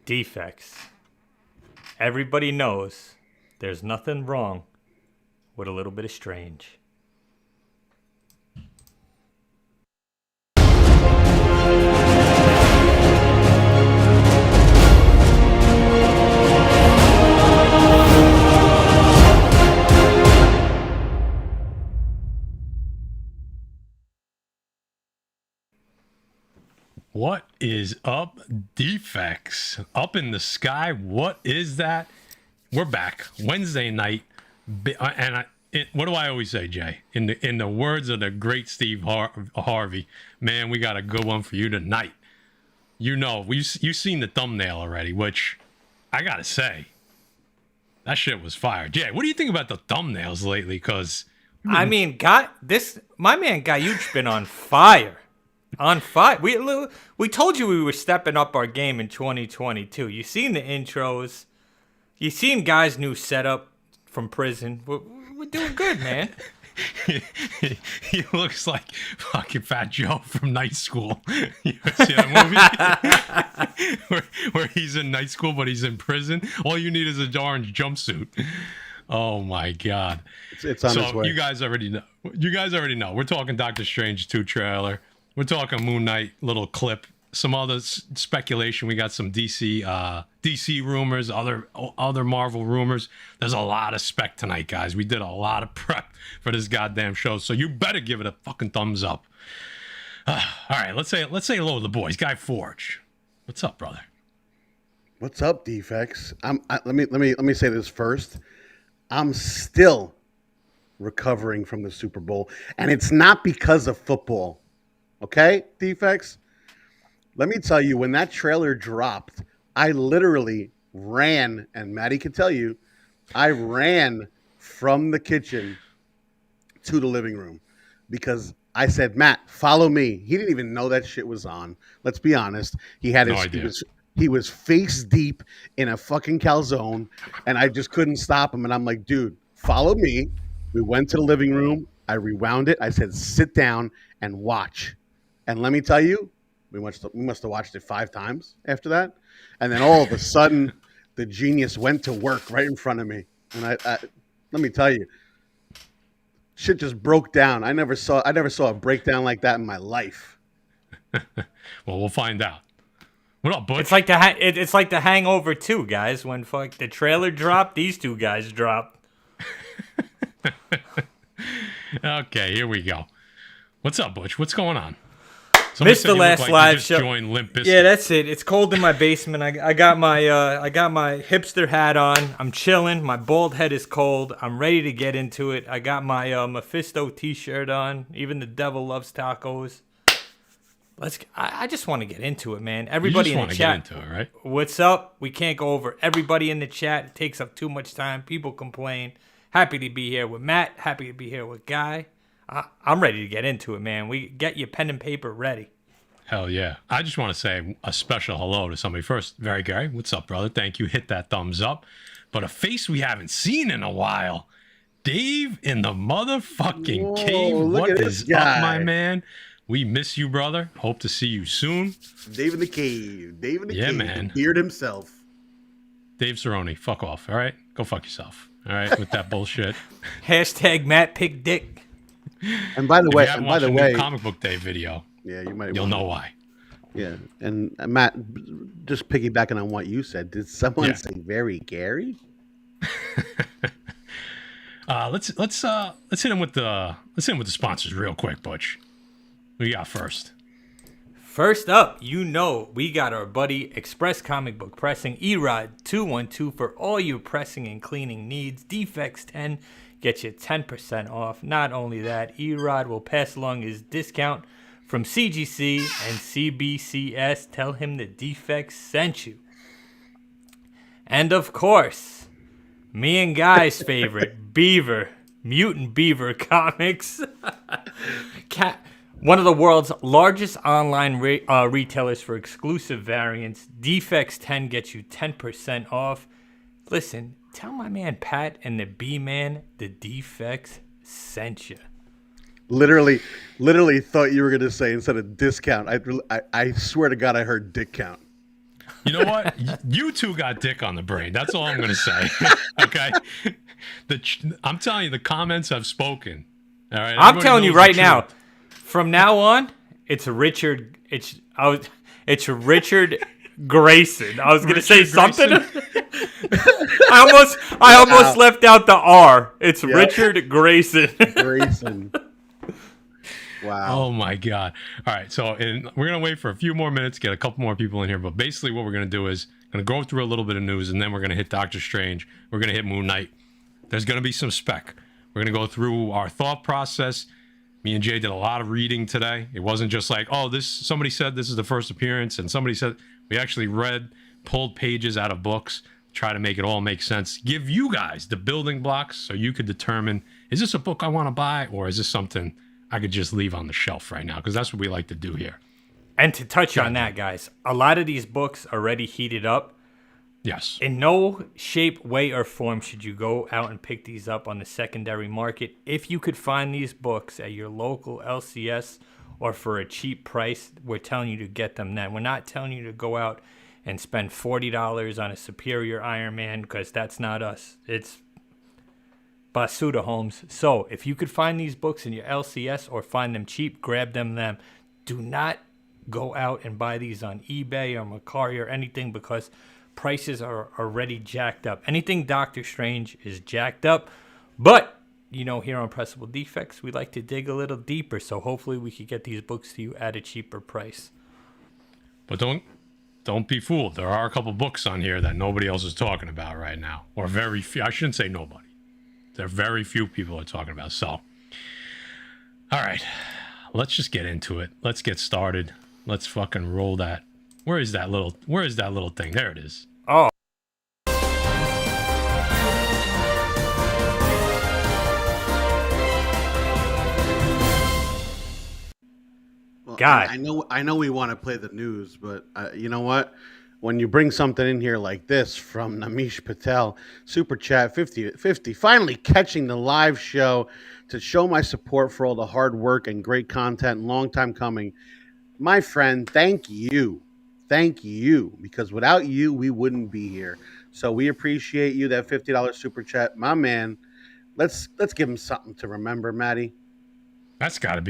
Defects. Everybody knows there's nothing wrong with a little bit of strange. What is up, Defects? Up in the sky, what is that? We're back Wednesday night, and what do I always say, Jay? In the words of the great Steve Harvey, man, we got a good one for you tonight. You know, you've seen the thumbnail already, which I gotta say, that shit was fire. Jay, what do you think about the thumbnails lately? Because I mean, my man Guyuch been on fire. On fire. We told you we were stepping up our game in 2022. You seen the intros. You seen Guy's new setup from prison. We're doing good, man. He looks like fucking Fat Joe from Night School. You ever see that movie? where he's in night school, but he's in prison. All you need is an orange jumpsuit. Oh my God. It's on its way. You guys already know. We're talking Doctor Strange 2 trailer. We're talking Moon Knight little clip. Some other speculation. We got some DC rumors, other Marvel rumors. There's a lot of spec tonight, guys. We did a lot of prep for this goddamn show, so you better give it a fucking thumbs up. All right, let's say hello to the boys. Guy Forge, what's up, brother? What's up, Defects? Let me say this first. I'm still recovering from the Super Bowl, and it's not because of football. Okay, Defects? Let me tell you, when that trailer dropped, I literally ran, and Maddie can tell you, I ran from the kitchen to the living room because I said, Matt, follow me. He didn't even know that shit was on. Let's be honest. He had he was face deep in a fucking calzone, and I just couldn't stop him. And I'm like, dude, follow me. We went to the living room. I rewound it. I said, sit down and watch. And let me tell you, we must have watched it 5 times after that. And then all of a sudden, the genius went to work right in front of me. And I let me tell you, shit just broke down. I never saw a breakdown like that in my life. Well, we'll find out. What up, Butch? It's like the Hangover 2, guys. When the trailer dropped, these two guys dropped. Okay, here we go. What's up, Butch? What's going on? Missed the last live show. Joined Limp Bizkit. Yeah, that's it. It's cold in my basement. I got my hipster hat on. I'm chilling. My bald head is cold. I'm ready to get into it. I got my Mephisto T-shirt on. Even the devil loves tacos. I just want to get into it, man. Everybody in the chat. Get into it, right? What's up? We can't go over everybody in the chat. It takes up too much time. People complain. Happy to be here with Matt. Happy to be here with Guy. I'm ready to get into it, man. We get your pen and paper ready. Hell yeah. I just want to say a special hello to somebody first. Very Gary, what's up, brother? Thank you. Hit that thumbs up. But a face we haven't seen in a while. Dave in the motherfucking cave. What is up, my man? We miss you, brother. Hope to see you soon. Dave in the cave. Dave in the cave. Yeah, man. The beard himself. Dave Cerrone, fuck off, all right? Go fuck yourself, all right, with that bullshit. Hashtag Matt Pick Dick. And by the way, comic book day video. Yeah, you'll know why. Yeah, and Matt, just piggybacking on what you said, did someone say very Gary? Let's hit him with the sponsors real quick, Butch. What do you got first? First up, we got our buddy Express Comic Book Pressing, Erod 212 for all your pressing and cleaning needs. Defects 10 get you 10% off. Not only that, Erod will pass along his discount from CGC and CBCS. Tell him the Defects sent you. And of course, me and Guy's favorite, BEAVER, Mutant BEAVER Comics. One of the world's largest online retailers for exclusive variants. Defects 10 gets you 10% off. Listen, tell my man Pat and the B-Man the Defects sent you. Literally thought you were going to say instead of discount. I swear to God I heard dick count. You know what? You two got dick on the brain. That's all I'm going to say. Okay? I'm telling you, the comments have spoken. All right? I'm telling you right now, truth. from now on, it's Richard. It's Richard Grayson. I was going to say something. I almost left out the R. It's Richard Grayson. Grayson. Wow. Oh my God. All right. So we're going to wait for a few more minutes, get a couple more people in here. But basically what we're going to do is going to go through a little bit of news, and then we're going to hit Doctor Strange. We're going to hit Moon Knight. There's going to be some spec. We're going to go through our thought process. Me and Jay did a lot of reading today. It wasn't just like, oh, somebody said this is the first appearance, and somebody said we actually pulled pages out of books, try to make it all make sense. Give you guys the building blocks so you could determine, is this a book I want to buy, or is this something I could just leave on the shelf right now? Because that's what we like to do here. And to touch on that, guys, a lot of these books already heated up. Yes. In no shape, way, or form should you go out and pick these up on the secondary market. If you could find these books at your local LCS or for a cheap price, we're telling you to get them then. We're not telling you to go out and spend $40 on a Superior Iron Man, because that's not us. It's Basuda Homes. So if you could find these books in your LCS or find them cheap, grab them then. Do not go out and buy these on eBay or Mercari or anything, because prices are already jacked up. Anything Doctor Strange is jacked up. But, here on Pressable Defects, we like to dig a little deeper. So hopefully we could get these books to you at a cheaper price. But don't be fooled. There are a couple books on here that nobody else is talking about right now. Or very few. I shouldn't say nobody. There are very few people are talking about. So, all right. Let's just get into it. Let's get started. Let's fucking roll that. Where is that little thing? There it is. Oh. Well, God. I know we want to play the news, but you know what? When you bring something in here like this from Namish Patel, Super Chat 50, finally catching the live show to show my support for all the hard work and great content, long time coming. My friend, thank you. Thank you, because without you, we wouldn't be here. So we appreciate you, that $50 Super Chat. My man, let's give him something to remember, Maddie. That's a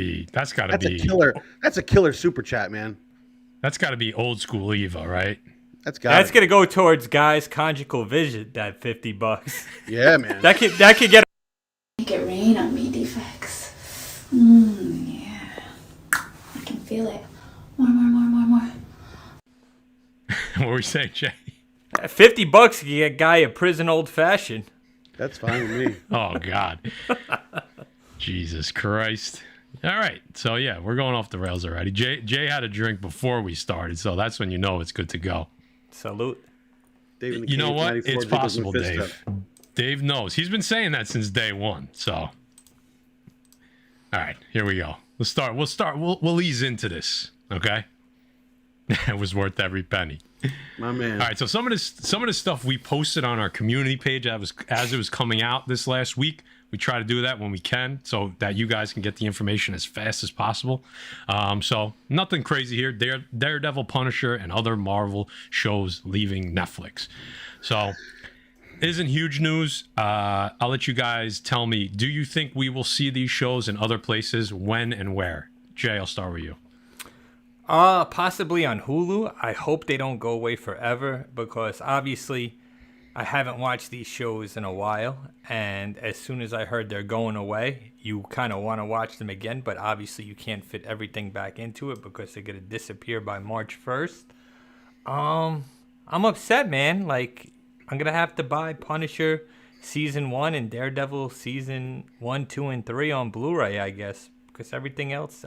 killer. That's a killer Super Chat, man. That's got to be old school Eva, right? That's gonna go towards Guy's conjugal vision. That $50. Yeah, man. that could get. Make it rain on me, Defects. Yeah, I can feel it. More. What were we saying, Jay? $50 can get Guy a prison old fashioned. That's fine with me. Oh God, Jesus Christ! All right, so yeah, we're going off the rails already. Jay had a drink before we started, so that's when you know it's good to go. Salute. You know what? It's possible, Dave. Dave knows. He's been saying that since day one. So, all right, here we go. We'll ease into this. Okay. It was worth every penny. My man. All right, so some of the stuff we posted on our community page as it was coming out this last week. We try to do that when we can, so that you guys can get the information as fast as possible. So nothing crazy here. Daredevil, Punisher, and other Marvel shows leaving Netflix. So it isn't huge news. I'll let you guys tell me. Do you think we will see these shows in other places? When and where? Jay, I'll start with you. Possibly on Hulu. I hope they don't go away forever, because obviously I haven't watched these shows in a while, and as soon as I heard they're going away, you kind of want to watch them again, but obviously you can't fit everything back into it because they're going to disappear by March 1st. I'm upset, man. Like, I'm going to have to buy Punisher Season 1 and Daredevil Season 1, 2, and 3 on Blu-ray, I guess, because everything else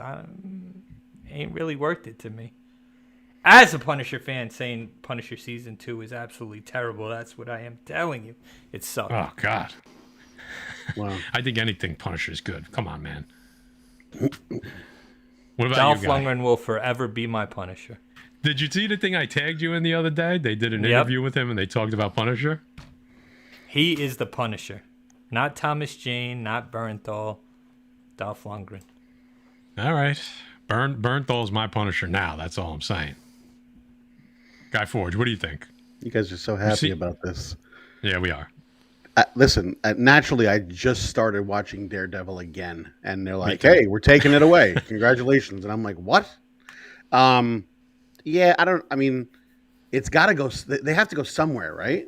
ain't really worth it to me. As a Punisher fan, saying Punisher Season 2 is absolutely terrible, that's what I am telling you. It sucks. Oh, God. Wow. I think anything Punisher is good. Come on, man. What about Dolph you, Guy? Lundgren will forever be my Punisher. Did you see the thing I tagged you in the other day? They did an interview with him, and they talked about Punisher. He is the Punisher. Not Thomas Jane, not Bernthal. Dolph Lundgren. All right. Bernthal's my Punisher now. That's all I'm saying. Guy Forge, what do you think? You guys are so happy about this. Yeah, we are. Listen, naturally, I just started watching Daredevil again, and they're like, "Hey, we're taking it away! Congratulations!" And I'm like, "What?" Yeah, I don't. I mean, it's got to go. They have to go somewhere, right?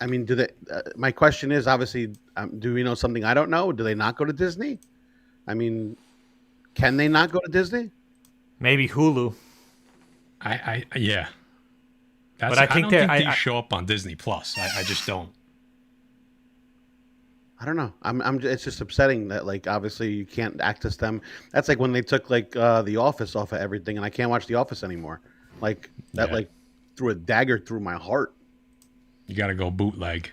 I mean, do they? My question is, obviously, do we know something I don't know? Do they not go to Disney? I mean, can they not go to Disney? Maybe Hulu. Yeah. But I think these show up on Disney Plus. I just don't. I don't know. It's just upsetting that, like, obviously you can't access them. That's like when they took like The Office off of everything, and I can't watch The Office anymore. Like that, like threw a dagger through my heart. You got to go bootleg.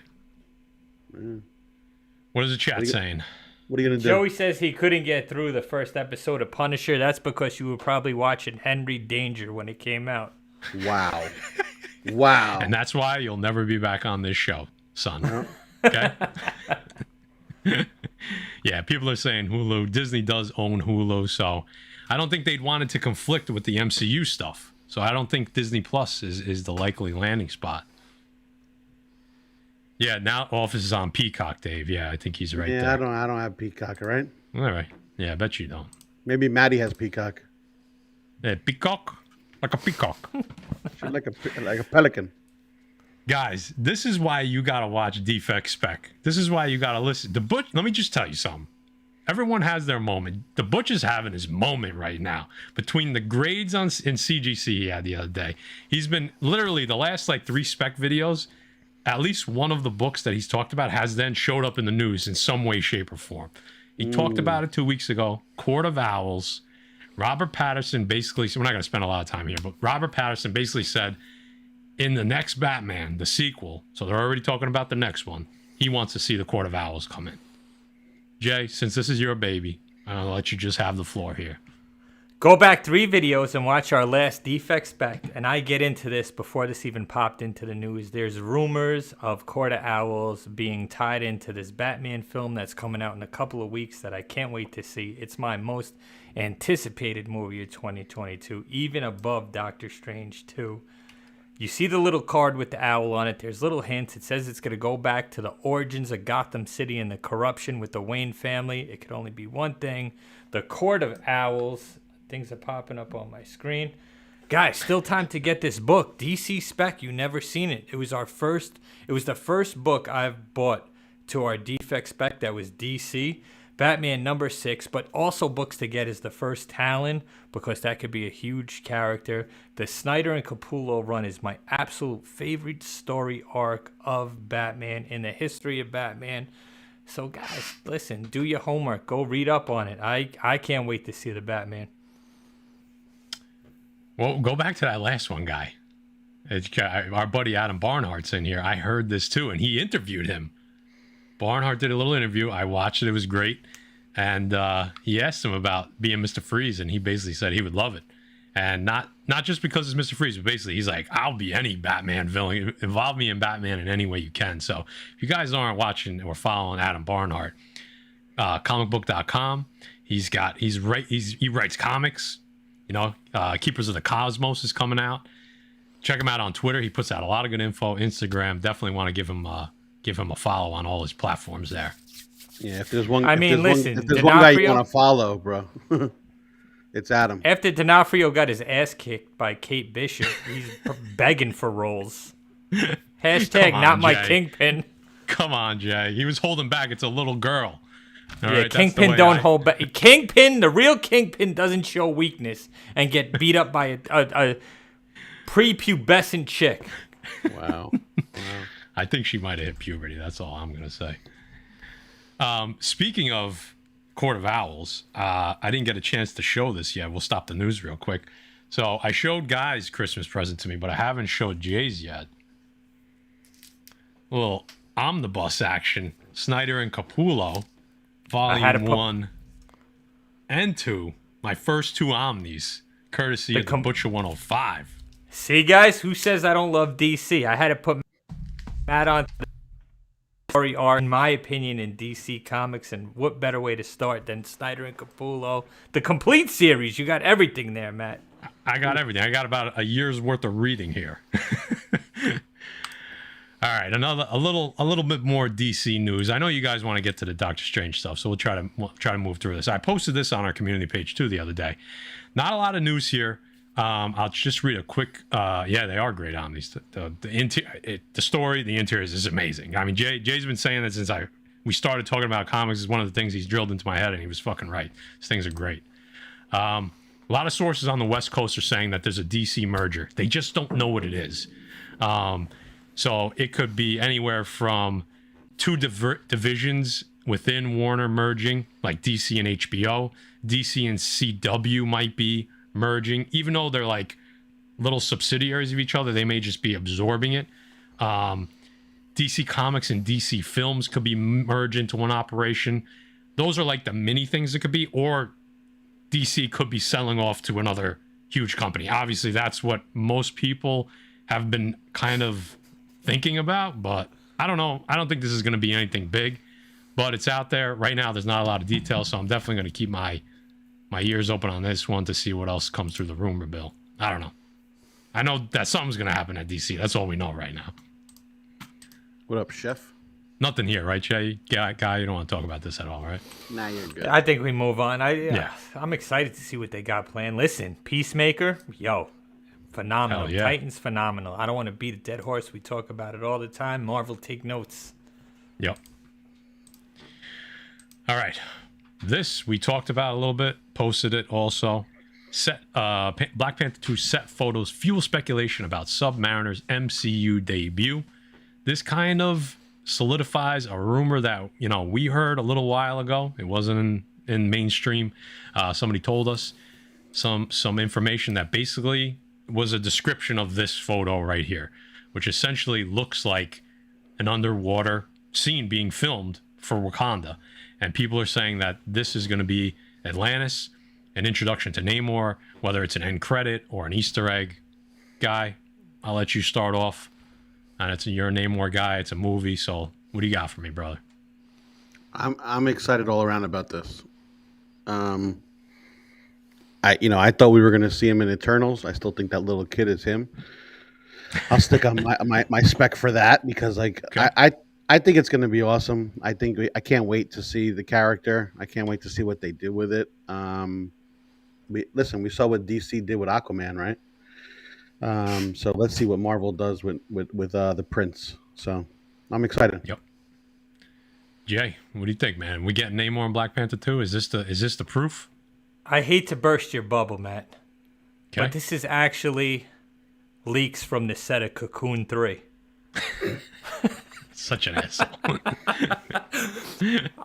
What is the chat saying? What are you gonna do? Joey says he couldn't get through the first episode of Punisher. That's because you were probably watching Henry Danger when it came out. Wow. Wow. And that's why you'll never be back on this show, son. Okay? Yeah, people are saying Hulu. Disney does own Hulu, so I don't think they'd want it to conflict with the MCU stuff. So I don't think Disney Plus is the likely landing spot. Yeah, now Office is on Peacock, Dave. Yeah, I think he's right there. Yeah, I don't have Peacock, all right? All right. Yeah, I bet you don't. Maybe Maddie has Peacock. Yeah, peacock? Like a peacock. She's like a pelican. Guys, this is why you got to watch Defects Spec. This is why you got to listen. The Butch, let me just tell you something. Everyone has their moment. The Butch is having his moment right now. Between the grades in CGC he had the other day, he's been literally the last like 3 spec videos, at least one of the books that he's talked about has then showed up in the news in some way, shape, or form. He talked about it 2 weeks ago. Court of Owls. Robert Pattinson basically, so we're not going to spend a lot of time here, but Robert Pattinson basically said in the next Batman, the sequel, so they're already talking about the next one, he wants to see the Court of Owls come in. Jay, since this is your baby, I'll let you just have the floor here. Go back 3 videos and watch our last Defect Spec, and I get into this before this even popped into the news. There's rumors of Court of Owls being tied into this Batman film that's coming out in a couple of weeks that I can't wait to see. It's my most anticipated movie of 2022, even above Doctor Strange 2. You see the little card with the owl on it. There's little hints. It says it's going to go back to the origins of Gotham City and the corruption with the Wayne family. It could only be one thing. The Court of Owls. Things are popping up on my screen. Guys, still time to get this book. DC Spec, you never seen it. It was the first book I've bought to our Defect Spec that was DC. Batman #6, but also books to get is the first Talon, because that could be a huge character. The Snyder and Capullo run is my absolute favorite story arc of Batman in the history of Batman. So guys, listen, do your homework. Go read up on it. I can't wait to see the Batman. Well, go back to that last one, guy. Our buddy Adam Barnhart's in here. I heard this too, and he interviewed him. Barnhart did a little interview. I watched it. It was great. And he asked him about being Mr. Freeze, and he basically said he would love it. And not just because it's Mr. Freeze, but basically he's like, I'll be any Batman villain. Involve me in Batman in any way you can. So if you guys aren't watching or following Adam Barnhart, comicbook.com, he writes comics. You know, Keepers of the Cosmos is coming out. Check him out on Twitter. He puts out a lot of good info. Instagram, definitely want to give him a follow on all his platforms there. Yeah, if there's one, listen, if there's one guy you want to follow, bro, it's Adam. After D'Onofrio got his ass kicked by Kate Bishop, he's begging for roles. Hashtag on, not my Jay. Kingpin. Come on, Jay. He was holding back. It's a little girl. All yeah, right, Kingpin don't hold back. Kingpin, the real Kingpin, doesn't show weakness and get beat up by a prepubescent chick. Wow. I think she might have hit puberty. That's all I'm going to say. Speaking of Court of Owls, I didn't get a chance to show this yet. We'll stop the news real quick. So I showed Guy's Christmas present to me, but I haven't showed Jay's yet. A little omnibus action. Snyder and Capullo, Volume 1 and 2. My first 2 Omnis, courtesy of the Butcher 105. See, guys, who says I don't love DC? I had to put Matt on the story arc, in my opinion, in DC Comics, and what better way to start than Snyder and Capullo? The complete series. You got everything there, Matt. I got everything. I got about a year's worth of reading here. All right, a little bit more DC news. I know you guys want to get to the Doctor Strange stuff, so we'll try to move through this. I posted this on our community page too the other day. Not a lot of news here. I'll just read a quick. Yeah, they are great on these. The story, the interiors is amazing. I mean, Jay's been saying that since we started talking about comics. Is one of the things he's drilled into my head, and he was fucking right. These things are great. A lot of sources on the West Coast are saying that there's a DC merger. They just don't know what it is. So it could be anywhere from two divisions within Warner merging, like DC and HBO. DC and CW might be merging. Even though they're like little subsidiaries of each other, they may just be absorbing it. DC Comics and DC Films could be merged into one operation. Those are like the mini things it could be. Or DC could be selling off to another huge company. Obviously, that's what most people have been kind of thinking about, but I don't know. I don't think this is going to be anything big, but it's out there right now. There's not a lot of details, so I'm definitely going to keep my ears open on this one to see what else comes through the rumor bill. I don't know. I know that something's going to happen at DC. That's all we know right now. What up, Chef? Nothing here, right, Jay? Guy, you don't want to talk about this at all, right? Nah, you're good. I think we move on. I'm excited to see what they got planned. Listen, Peacemaker, phenomenal. Hell yeah. Titans, phenomenal. I don't want to beat a dead horse. We talk about it all the time. Marvel, take notes. Yep. All right. This we talked about a little bit. Posted it also. Black Panther 2 set photos fuel speculation about Submariner's MCU debut. This kind of solidifies a rumor that we heard a little while ago. It wasn't in mainstream. Somebody told us some information that basically was a description of this photo right here, which essentially looks like an underwater scene being filmed for Wakanda. And people are saying that this is going to be Atlantis, an introduction to Namor, whether it's an end credit or an Easter egg. Guy, I'll let you start off. And you're a Namor guy. It's a movie. So what do you got for me, brother? I'm excited all around about this. I thought we were going to see him in Eternals. I still think that little kid is him. I'll stick on my spec for that because okay. I think it's going to be awesome. I can't wait to see the character. I can't wait to see what they do with it. We saw what DC did with Aquaman, right? So let's see what Marvel does with the Prince. So I'm excited. Yep. Jay, what do you think, man? We getting Namor in Black Panther 2? Is this the proof? I hate to burst your bubble, Matt, Okay. but this is actually leaks from the set of Cocoon 3. Such an asshole.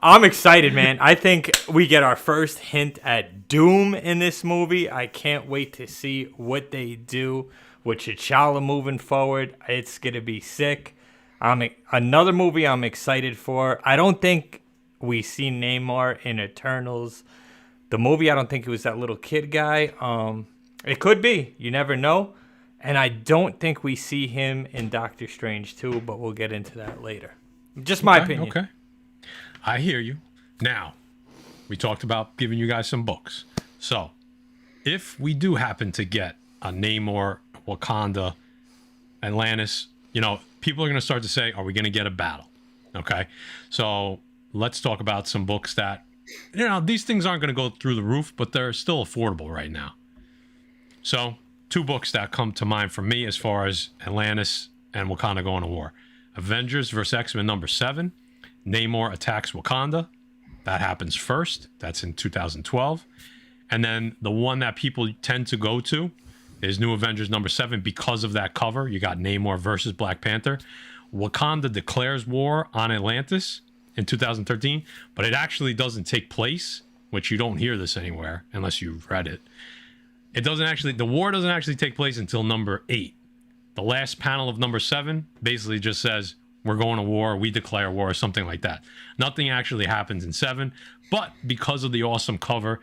I'm excited, man. I think we get our first hint at Doom in this movie. I can't wait to see what they do with T'Challa moving forward. It's going to be sick. Another movie I'm excited for. I don't think we see Namor in Eternals. The movie, I don't think it was that little kid guy. It could be. You never know. And I don't think we see him in Doctor Strange 2, but we'll get into that later. Just my opinion. Okay. I hear you. Now, we talked about giving you guys some books. So, if we do happen to get a Namor, Wakanda, Atlantis, people are going to start to say, are we going to get a battle? Okay. So, let's talk about some books that, these things aren't going to go through the roof, but they're still affordable right now. So, two books that come to mind for me as far as Atlantis and Wakanda going to war. Avengers vs. X-Men number 7. Namor attacks Wakanda. That happens first. That's in 2012. And then the one that people tend to go to is New Avengers number 7 because of that cover. You got Namor versus Black Panther. Wakanda declares war on Atlantis in 2013, but it actually doesn't take place, which you don't hear this anywhere unless you've read it. The war doesn't actually take place until number 8. The last panel of number 7 basically just says, we're going to war, we declare war, or something like that. Nothing actually happens in 7, but because of the awesome cover,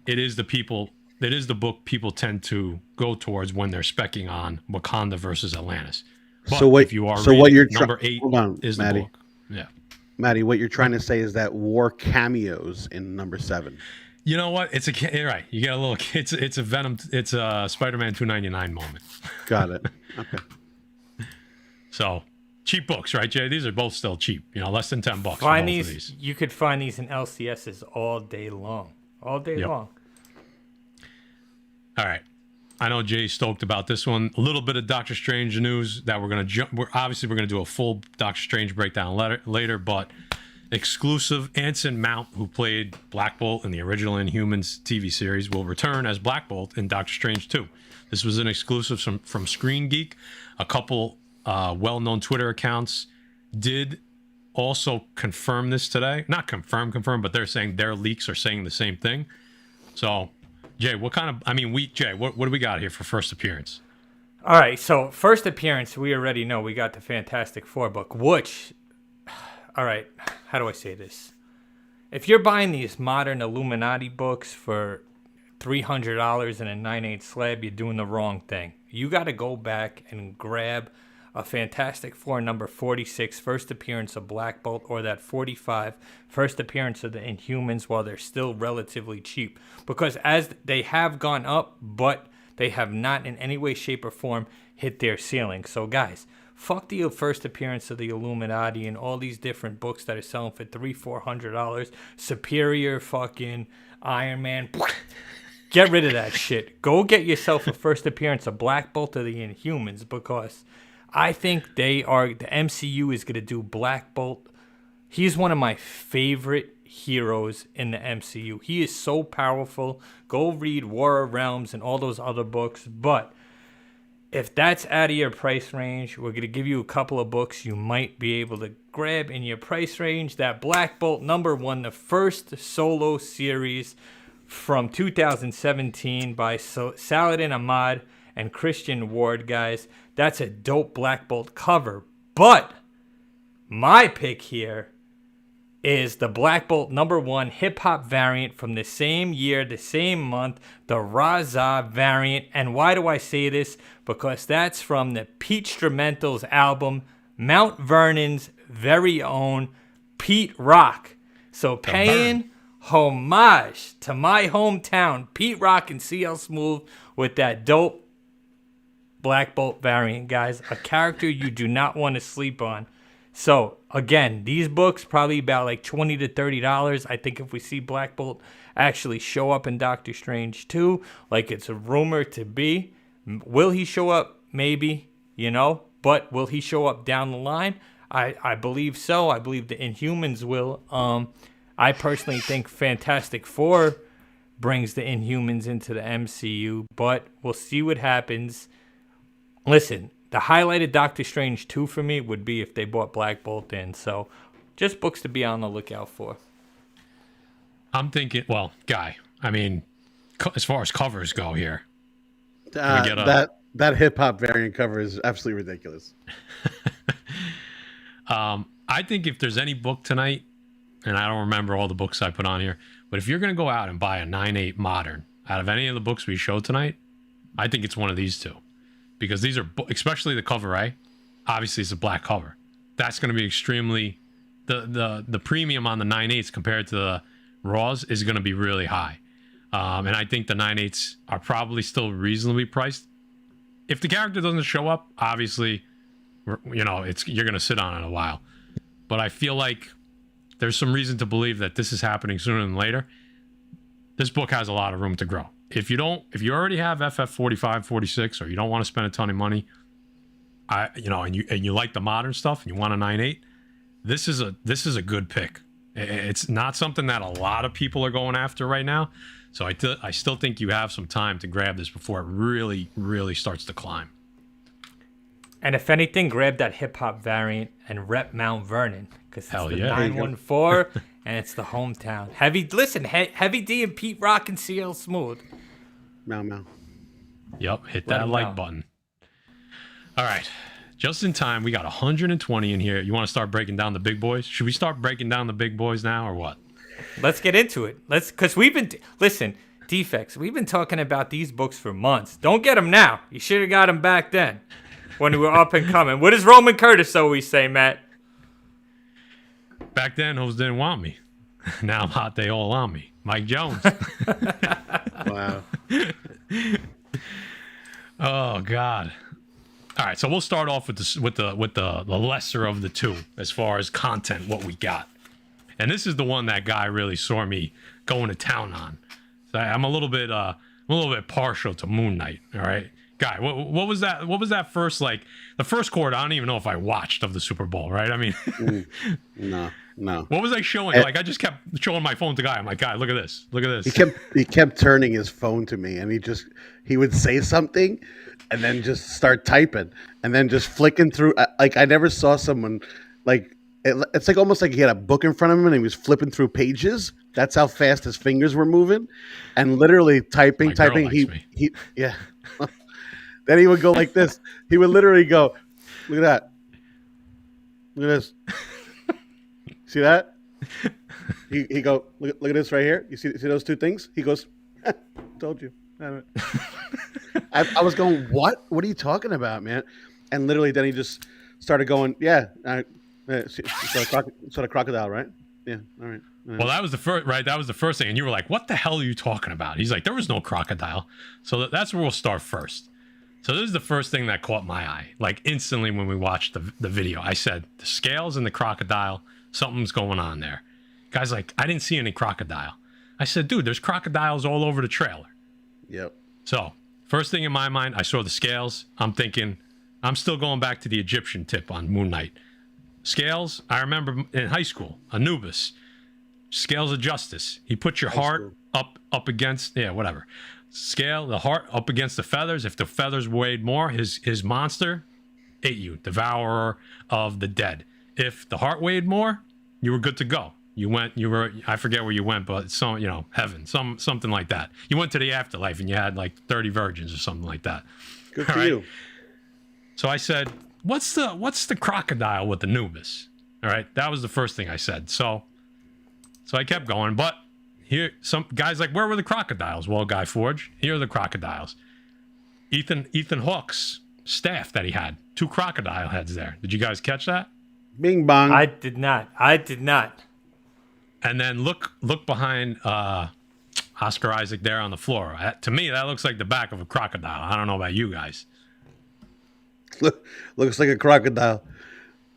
it is the book people tend to go towards when they're specking on Wakanda versus Atlantis. But if you are reading, number 8 is Maddie. the book. Yeah. Maddie, what you're trying to say is that war cameos in number 7. You know what? You're right. You get a little. It's a Venom. It's a Spider-Man 299 moment. Got it. Okay. So cheap books, right, Jay? These are both still cheap. Less than $10 for both Find of these. these. You could find these in LCSs all day long. All day Yep. long. All right. I know Jay's stoked about this one. A little bit of Doctor Strange news that we're gonna jump. We're gonna do a full Doctor Strange breakdown later, but exclusive Anson Mount, who played Black Bolt in the original Inhumans TV series, will return as Black Bolt in Doctor Strange 2. This was an exclusive from Screen Geek. A couple well-known Twitter accounts did also confirm this today. Not confirm, but they're saying their leaks are saying the same thing. So, Jay, what do we got here for first appearance? All right, so first appearance, we already know we got the Fantastic Four book, which, all right, how do I say this? If you're buying these modern Illuminati books for $300 in a 9/8 slab, you're doing the wrong thing. You got to go back and grab a Fantastic Four number 46, first appearance of Black Bolt, or that 45, first appearance of the Inhumans, while they're still relatively cheap. Because as they have gone up, but they have not in any way, shape, or form hit their ceiling. So guys, fuck the first appearance of the Illuminati and all these different books that are selling for $300-$400. Superior fucking Iron Man. Get rid of that shit. Go get yourself a first appearance of Black Bolt of the Inhumans, because I think the MCU is going to do Black Bolt. He's one of my favorite heroes in the MCU. He is so powerful. Go read War of Realms and all those other books. But if that's out of your price range, we're going to give you a couple of books you might be able to grab in your price range. That Black Bolt #1, the first solo series from 2017 by Saladin Ahmad and Christian Ward, guys. That's a dope Black Bolt cover. But my pick here is the Black Bolt #1 hip-hop variant from the same year, the same month, the Raza variant. And why do I say this? Because that's from the Peachstrumentals album, Mount Vernon's very own Pete Rock. So paying homage to my hometown, Pete Rock and CL Smooth, with that dope Black Bolt variant, guys. A character you do not want to sleep on. So, again, these books probably about like $20 to $30. I think if we see Black Bolt actually show up in Doctor Strange 2, like it's rumored to be, will he show up? Maybe, but will he show up down the line? I believe so. I believe the Inhumans will. I personally think Fantastic Four brings the Inhumans into the MCU, but we'll see what happens. Listen, the highlighted Doctor Strange 2 for me would be if they brought Black Bolt in. So, just books to be on the lookout for. I'm thinking, as far as covers go here, that hip hop variant cover is absolutely ridiculous. I think if there's any book tonight, and I don't remember all the books I put on here, but if you're going to go out and buy a 9/8 modern out of any of the books we showed tonight, I think it's one of these two. Because these are, especially the cover A, obviously it's a black cover. That's going to be extremely, the premium on the 9/8s compared to the Raws is going to be really high. And I think the 9/8s are probably still reasonably priced. If the character doesn't show up, obviously, you're going to sit on it a while. But I feel like there's some reason to believe that this is happening sooner than later. This book has a lot of room to grow. If you already have FF 45, 46, or you don't want to spend a ton of money, and you like the modern stuff and you want a 9/8, this is a good pick. It's not something that a lot of people are going after right now. So I still think you have some time to grab this before it really, really starts to climb. And if anything, grab that hip-hop variant and rep Mount Vernon, because it's the 914 and it's the hometown. Heavy D and Pete Rock and CL Smooth. Meow. Yep, hit that like button. All right, just in time. We got 120 in here. You want to start breaking down the big boys? Should we start breaking down the big boys now, or what? Let's get into it. Because Defects, we've been talking about these books for months. Don't get them now. You should have got them back then when we were up and coming. What does Roman Curtis always say, Matt? Back then, hoes didn't want me. Now I'm hot, they all on me. Mike Jones. Wow. Oh God. All right, so we'll start off with the lesser of the two as far as content, what we got. And this is the one that guy really saw me going to town on. So I'm a little bit partial to Moon Knight. All right, guy, what was that? What was that first, like the first quarter? I don't even know if I watched of the Super Bowl. Right? I mean, No. what was I showing? Like I just kept showing my phone to guy. I'm like, guy, look at this. Look at this. He kept turning his phone to me, and he would say something, and then just start typing, and then just flicking through. Like I never saw someone like it's like almost like he had a book in front of him, and he was flipping through pages. That's how fast his fingers were moving, and literally typing. He yeah. Then he would go like this. He would literally go, "Look at that. Look at this. See that?" He go, look at this right here. You see those two things? He goes, "Told you." I was going, what? What are you talking about, man? And literally, then he just started going, "Yeah, saw a crocodile, right? Yeah, all right." Well, that was the first, right? That was the first thing, and you were like, "What the hell are you talking about?" He's like, "There was no crocodile." So that's where we'll start first. So this is the first thing that caught my eye, like instantly when we watched the video. I said, "The scales and the crocodile, something's going on there." Guy's like, "I didn't see any crocodile." I said, "Dude, there's crocodiles all over the trailer." Yep. So first thing in my mind, I saw the scales. I'm thinking, I'm still going back to the Egyptian tip on Moon Knight. Scales, I remember in high school, Anubis, scales of justice. He put your heart up against, whatever. Scale, the heart up against the feathers. If the feathers weighed more, his monster ate you, devourer of the dead. If the heart weighed more, you were good to go. I forget where you went, but heaven, something like that. You went to the afterlife and you had like 30 virgins or something like that. Good for you. So I said, what's the crocodile with Anubis? All right. That was the first thing I said. So I kept going, but here, some guys like, where were the crocodiles? Well, Guy Forge, here are the crocodiles. Ethan Hawke's staff that he had, 2 crocodile heads there. Did you guys catch that? Bing bong. I did not. And then look behind Oscar Isaac there on the floor. To me, that looks like the back of a crocodile. I don't know about you guys. Looks like a crocodile.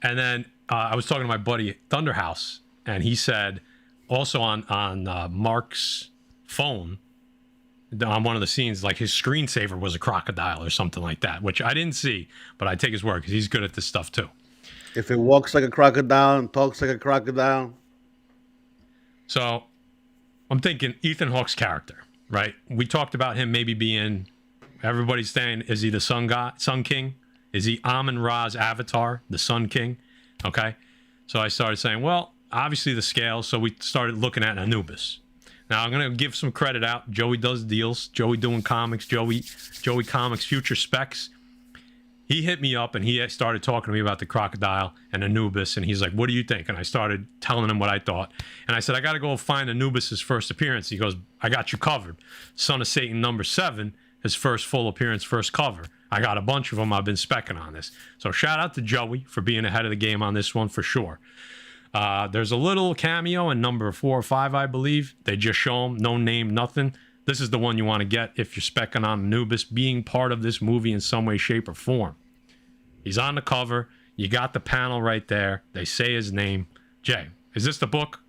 And then I was talking to my buddy Thunderhouse, and he said also on Mark's phone, on one of the scenes, like his screensaver was a crocodile or something like that, which I didn't see, but I take his word because he's good at this stuff too. If it walks like a crocodile and talks like a crocodile. So I'm thinking Ethan Hawke's character, right? We talked about him maybe being, everybody's saying, is he the Sun King? Is he Amun-Ra's avatar, the Sun King? Okay. So I started saying, well, obviously the scale. So we started looking at Anubis. Now I'm going to give some credit out. Joey does deals. Joey doing comics. Joey Comics Future Specs. He hit me up and he started talking to me about the crocodile and Anubis. And he's like, what do you think? And I started telling him what I thought. And I said, I got to go find Anubis's first appearance. He goes, I got you covered. Son of Satan #7, his first full appearance, first cover. I got a bunch of them. I've been specking on this. So shout out to Joey for being ahead of the game on this one for sure. There's a little cameo in number 4 or 5, I believe. They just show him, no name, nothing. This is the one you want to get if you're specking on Anubis being part of this movie in some way, shape, or form. He's on the cover. You got the panel right there. They say his name. Jay, is this the book?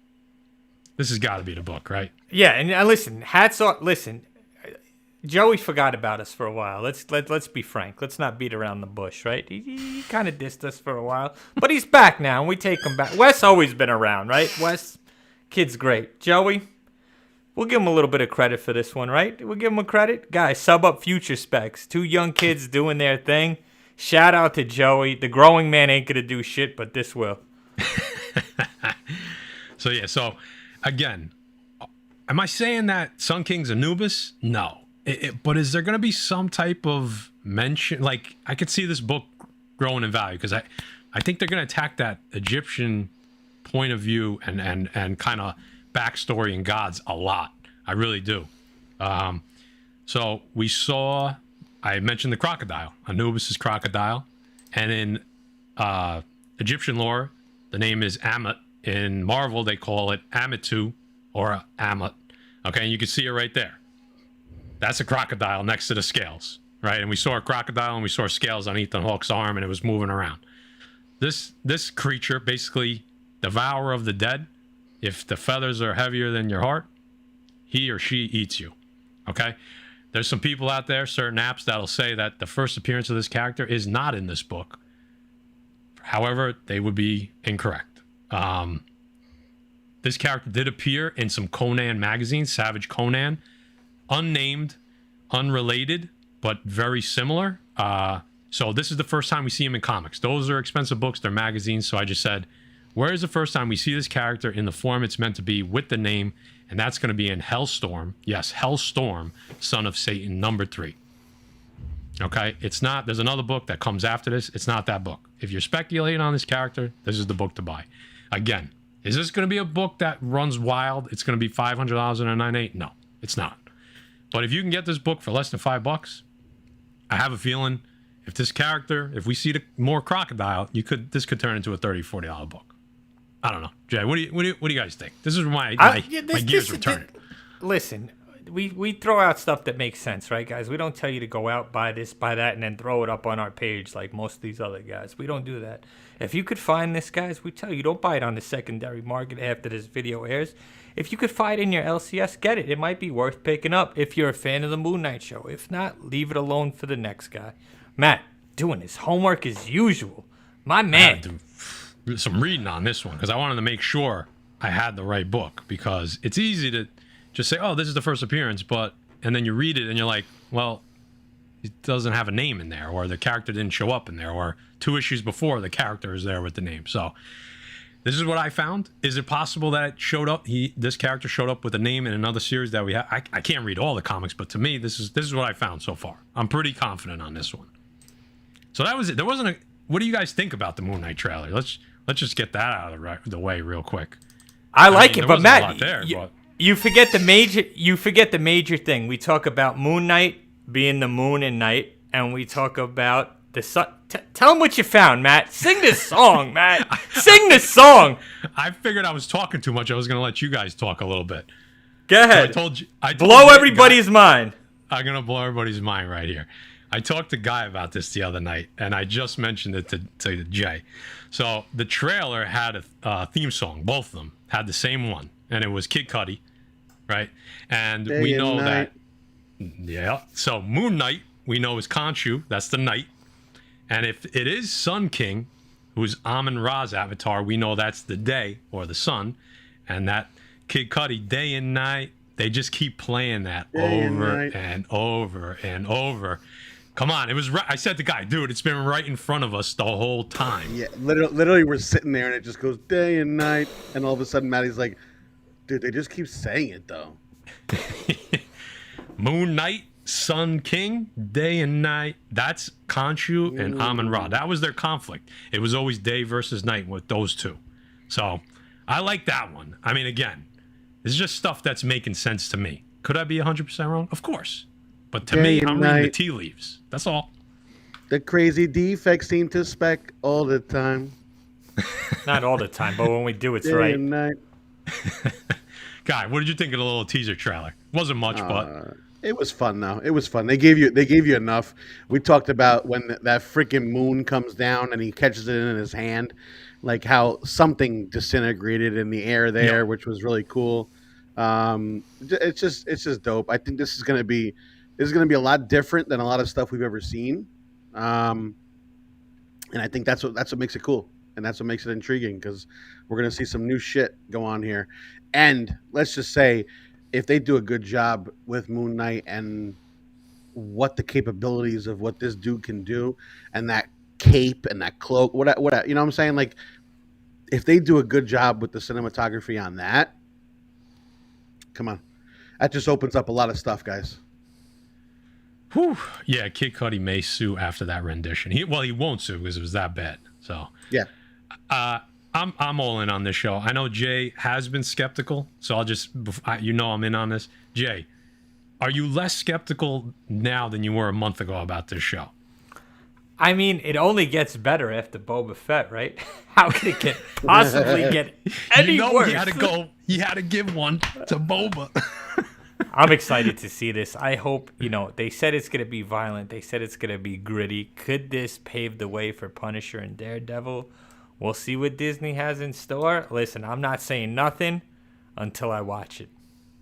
This has got to be the book, right? Yeah, and listen, hats off. Listen, Joey forgot about us for a while. Let's be frank. Let's not beat around the bush, right? He kind of dissed us for a while, but he's back now, and we take him back. Wes always been around, right? Wes, kid's great. Joey, we'll give him a little bit of credit for this one, right? We'll give him a credit. Guys, sub up Future Specs. 2 young kids doing their thing. Shout out to Joey. The growing man ain't gonna do shit, but this will. So again, am I saying that Sun King's Anubis? No. But is there going to be some type of mention? Like, I could see this book growing in value because I think they're going to attack that Egyptian point of view and kind of backstory and gods a lot. I really do. So we saw, I mentioned the crocodile, Anubis' crocodile. And in Egyptian lore, the name is Ammut, In Marvel, they call it Amitu or Ammit. Okay, and you can see it right there. That's a crocodile next to the scales, right? And we saw a crocodile and we saw scales on Ethan Hawke's arm, and it was moving around. This creature, basically devourer of the dead, if the feathers are heavier than your heart, he or she eats you. Okay? There's some people out there, certain apps, that'll say that the first appearance of this character is not in this book. However, they would be incorrect. This character did appear in some Conan magazines, Savage Conan, unnamed, unrelated, but very similar. So this is the first time we see him in comics. Those are expensive books, they're magazines, so I just said, where is the first time we see this character in the form it's meant to be with the name? And that's going to be in Hellstorm. Yes, Hellstorm, Son of Satan, number 3. Okay, it's not, there's another book that comes after this. It's not that book. If you're speculating on this character, this is the book to buy. Again, is this going to be a book that runs wild? It's going to be $500 in a 9.8? No, it's not. But if you can get this book for less than $5, I have a feeling if this character, if we see more crocodile, this could turn into a $30, $40 book. I don't know, Jay. What do you guys think? This is my gears returning. Listen, we throw out stuff that makes sense, right, guys? We don't tell you to go out, buy this, buy that, and then throw it up on our page like most of these other guys. We don't do that. If you could find this, guys, we tell you don't buy it on the secondary market after this video airs. If you could find it in your LCS, get it. It might be worth picking up if you're a fan of the Moon Knight show. If not, leave it alone for the next guy. Matt, doing his homework as usual. My man. Some reading on this one because I wanted to make sure I had the right book, because it's easy to just say, oh, this is the first appearance, and then you read it and you're like, well, it doesn't have a name in there, or the character didn't show up in there, or 2 issues before the character is there with the name. So this is what I found. Is it possible that it showed up? This character showed up with a name in another series that we have. I can't read all the comics, but to me, this is what I found so far. I'm pretty confident on this one. So that was it. There wasn't a. What do you guys think about the Moon Knight trailer? Let's just get that out of the way real quick. I like it, but Matt, there, you forget the major thing. We talk about Moon Knight being the moon and night, and we talk about the sun. Tell them what you found, Matt. Sing this song, Matt. Sing this song. I figured I was talking too much. I was going to let you guys talk a little bit. Go ahead. So I told blow everybody's mind. I'm going to blow everybody's mind right here. I talked to Guy about this the other night, and I just mentioned it to Jay. So the trailer had a theme song. Both of them had the same one, and it was Kid Cudi, right? And we know that, yeah. So Moon Knight, we know is Khonshu. That's the night. And if it is Sun King, who's Amun-Ra's avatar, we know that's the day or the sun. And that Kid Cudi, day and night, they just keep playing that over and over and over. Come on, it was right. I said to Guy, dude, it's been right in front of us the whole time. Yeah, literally we're sitting there and it just goes day and night, and all of a sudden Maddie's like, dude, they just keep saying it though. Moon Knight, Sun King, day and night. That's Khonshu and Amun-Ra. That was their conflict. It was always day versus night with those two. So I like that one. I mean, again, it's just stuff that's making sense to me. Could I be 100% wrong? Of course. But to me, I'm reading the tea leaves. That's all. The crazy defects seem to spec all the time. Not all the time, but when we do, it's day right. And night. Guy, what did you think of the little teaser trailer? Wasn't much, but it was fun though. It was fun. They gave you enough. We talked about when that freaking moon comes down and he catches it in his hand, like how something disintegrated in the air there, which was really cool. It's just dope. I think this is gonna be a lot different than a lot of stuff we've ever seen. And I think that's what makes it cool. And that's what makes it intriguing, because we're going to see some new shit go on here. And let's just say, if they do a good job with Moon Knight and what the capabilities of what this dude can do, and that cape and that cloak, what you know what I'm saying? Like, if they do a good job with the cinematography on that, come on. That just opens up a lot of stuff, guys. Whew. Yeah, Kid Cudi may sue after that rendition. He won't sue because it was that bad. So yeah, I'm all in on this show. I know Jay has been skeptical, so I'll just I'm in on this. Jay, are you less skeptical now than you were a month ago about this show? I mean, it only gets better after Boba Fett, right? How could it possibly get any worse? He had to give one to Boba. I'm excited to see this. I hope, they said it's going to be violent. They said it's going to be gritty. Could this pave the way for Punisher and Daredevil? We'll see what Disney has in store. Listen, I'm not saying nothing until I watch it.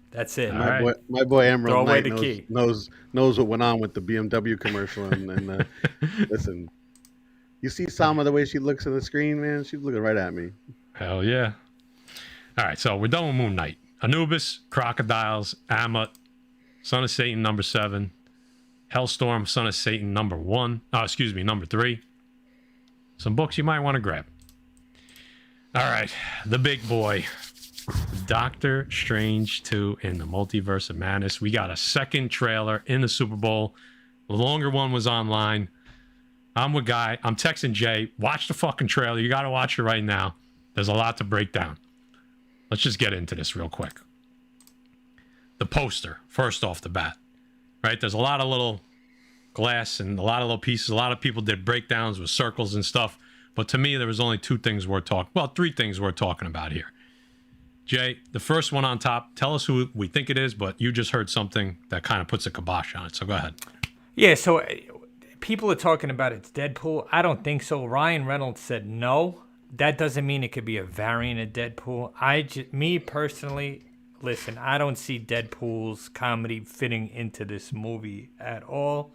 That's it. My boy Emerald Knight knows what went on with the BMW commercial. And listen, you see Sama the way she looks at the screen, man. She's looking right at me. Hell yeah! All right, so we're done with Moon Knight. Anubis, Crocodiles, Ammit, Son of Satan number 7, Hellstorm, Son of Satan number 3. Some books you might want to grab. All right, the big boy. Doctor Strange 2 in the Multiverse of Madness. We got a second trailer in the Super Bowl. The longer one was online. I'm with Guy. I'm texting Jay. Watch the fucking trailer. You got to watch it right now. There's a lot to break down. Let's just get into this real quick. The poster, first off the bat. Right? There's a lot of little glass and a lot of little pieces. A lot of people did breakdowns with circles and stuff. But to me, there was only 3 things worth talking about here. Jay, the first one on top, tell us who we think it is, but you just heard something that kind of puts a kibosh on it, so go ahead. Yeah, so people are talking about it's Deadpool. I don't think so. Ryan Reynolds said no. That doesn't mean it could be a variant of Deadpool. Me personally, listen, I don't see Deadpool's comedy fitting into this movie at all.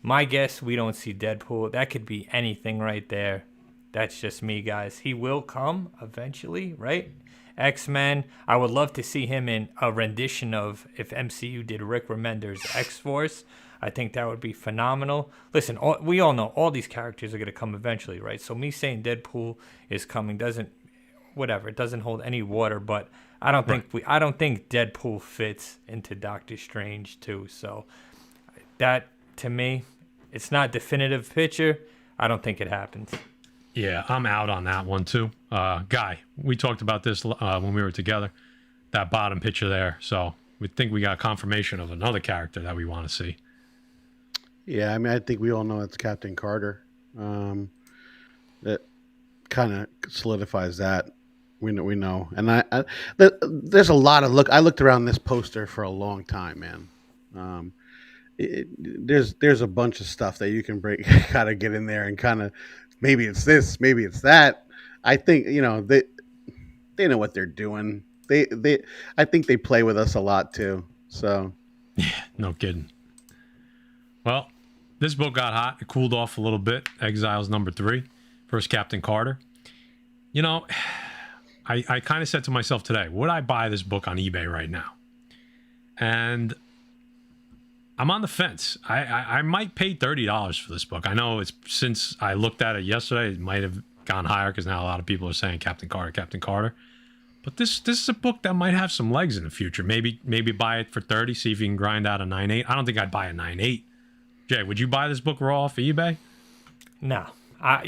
My guess, we don't see Deadpool. That could be anything right there. That's just me, guys. He will come eventually, right? X-Men. I would love to see him in a rendition of if MCU did Rick Remender's X-Force. I think that would be phenomenal. Listen, we all know all these characters are going to come eventually, right? So me saying Deadpool is coming doesn't hold any water, but I don't think Deadpool fits into Doctor Strange too. So that, to me, it's not definitive picture. I don't think it happens. Yeah, I'm out on that one too. Guy, we talked about this when we were together, that bottom picture there. So we think we got confirmation of another character that we want to see. Yeah, I mean, I think we all know it's Captain Carter. That kind of solidifies that. We know. And there's a lot of I looked around this poster for a long time, man. There's a bunch of stuff that you can kind of get in there and kind of, maybe it's this, maybe it's that. I think, they know what they're doing. I think they play with us a lot too. So yeah, no kidding. Well, this book got hot. It cooled off a little bit. Exiles number 3, first Captain Carter. I kind of said to myself today, would I buy this book on eBay right now? And I'm on the fence. I might pay $30 for this book. I know it's, since I looked at it yesterday, it might have gone higher because now a lot of people are saying Captain Carter. But this is a book that might have some legs in the future. Maybe buy it for $30, see if you can grind out a 9.8. I don't think I'd buy a 9.8. Jay, would you buy this book raw off of eBay? No.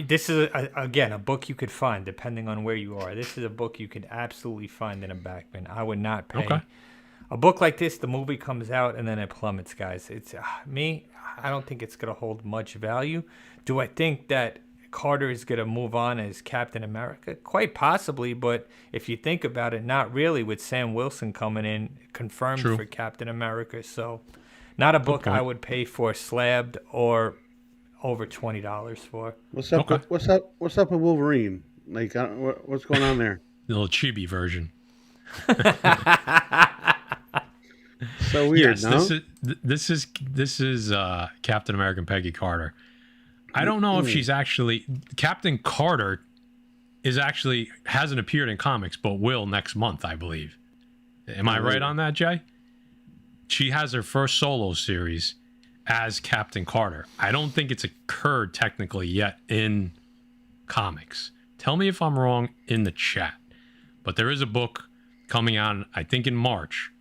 This is, again, a book you could find depending on where you are. This is a book you could absolutely find in a backbin. I would not pay. Okay. A book like this, the movie comes out and then it plummets, guys. It's me. I don't think it's going to hold much value. Do I think that Carter is going to move on as Captain America? Quite possibly, but if you think about it, not really, with Sam Wilson coming in confirmed for Captain America. So not a book I would pay for slabbed or over $20 for. What's up? Okay. What's up with Wolverine? Like, what's going on there? The little chibi version. So weird. Yes, no? This is Captain America Peggy Carter. I don't know if she's actually Captain Carter hasn't appeared in comics, but will next month, I believe. Am I right on that, Jay? She has her first solo series as Captain Carter. I don't think it's occurred technically yet in comics. Tell me if I'm wrong in the chat. But there is a book coming out, I think in March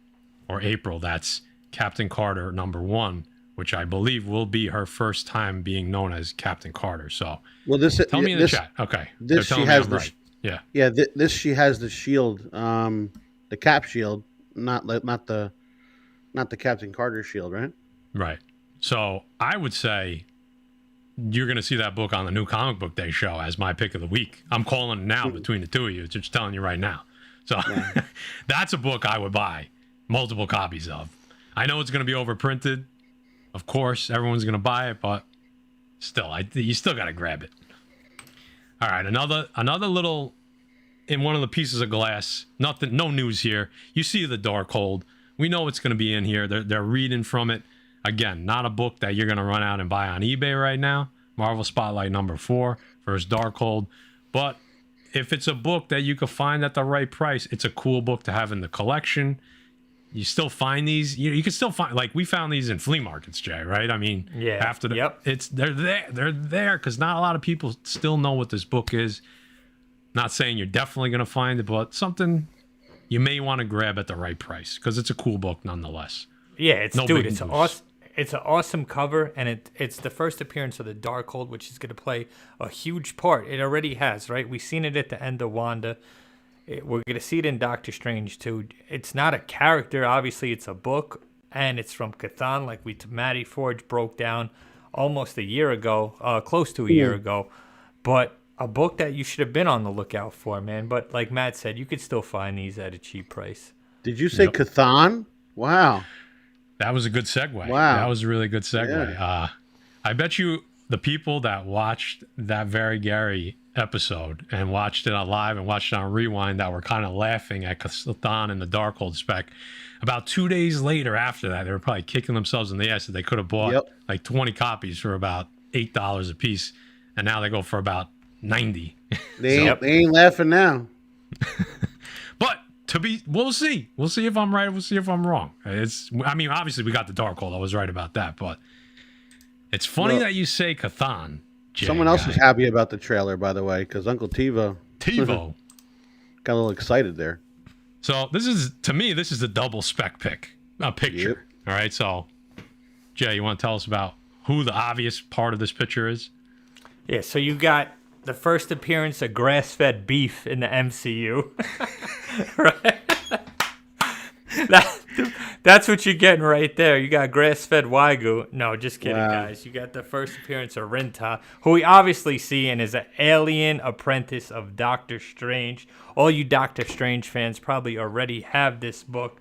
or April, that's Captain Carter #1, which I believe will be her first time being known as Captain Carter. So tell me in the chat. Okay. This she has right. Yeah. Yeah, this she has the shield, the Cap shield, not the Captain Carter shield, right? Right. So I would say you're going to see that book on the new Comic Book Day show as my pick of the week. I'm calling it now between the two of you. Just telling you right now. So that's a book I would buy multiple copies of. I know it's going to be overprinted. Of course, everyone's going to buy it, but still, you still got to grab it. All right, another little, in one of the pieces of glass, nothing, no news here. You see the Darkhold. We know it's going to be in here. They're reading from it. Again, not a book that you're going to run out and buy on eBay right now. Marvel Spotlight #4 for his Darkhold. But if it's a book that you could find at the right price, it's a cool book to have in the collection. You still find these. You can still find, like, we found these in flea markets, Jay, right? I mean, Yeah. after they're there because not a lot of people still know what this book is. Not saying you're definitely going to find it, but something you may want to grab at the right price because it's a cool book nonetheless. Yeah, it's news. awesome. It's an awesome cover, and it's the first appearance of the Darkhold, which is going to play a huge part. It already has, right? We've seen it at the end of Wanda. We're going to see it in Doctor Strange, too. It's not a character. Obviously, it's a book, and it's from Cthulhu, like Matty Forge broke down almost a year ago, close to a year ago. But a book that you should have been on the lookout for, man. But like Matt said, you could still find these at a cheap price. Did you say Cthulhu? Wow. That was a good segue. Wow. That was a really good segue. Yeah. I bet you the people that watched that Very Gary episode and watched it on live and watched it on Rewind that were kind of laughing at Cthulhu and the Darkhold spec. About 2 days later after that, they were probably kicking themselves in the ass that they could have bought like 20 copies for about $8 a piece. And now they go for about 90. They ain't laughing now. But we'll see. We'll see if I'm right. We'll see if I'm wrong. I mean, obviously we got the Darkhold. I was right about that, but it's funny that you say Cthulhu. Someone else is happy about the trailer, by the way, because Uncle TiVo got a little excited there. So this is the double spec picture. Yep. All right. So Jay, you want to tell us about who the obvious part of this picture is? Yeah. So you got the first appearance of grass-fed beef in the MCU. Right? That's what you're getting right there. You got grass-fed Wagyu. No, just kidding, guys. You got the first appearance of Rinta, who we obviously see and is an alien apprentice of Doctor Strange. All you Doctor Strange fans probably already have this book.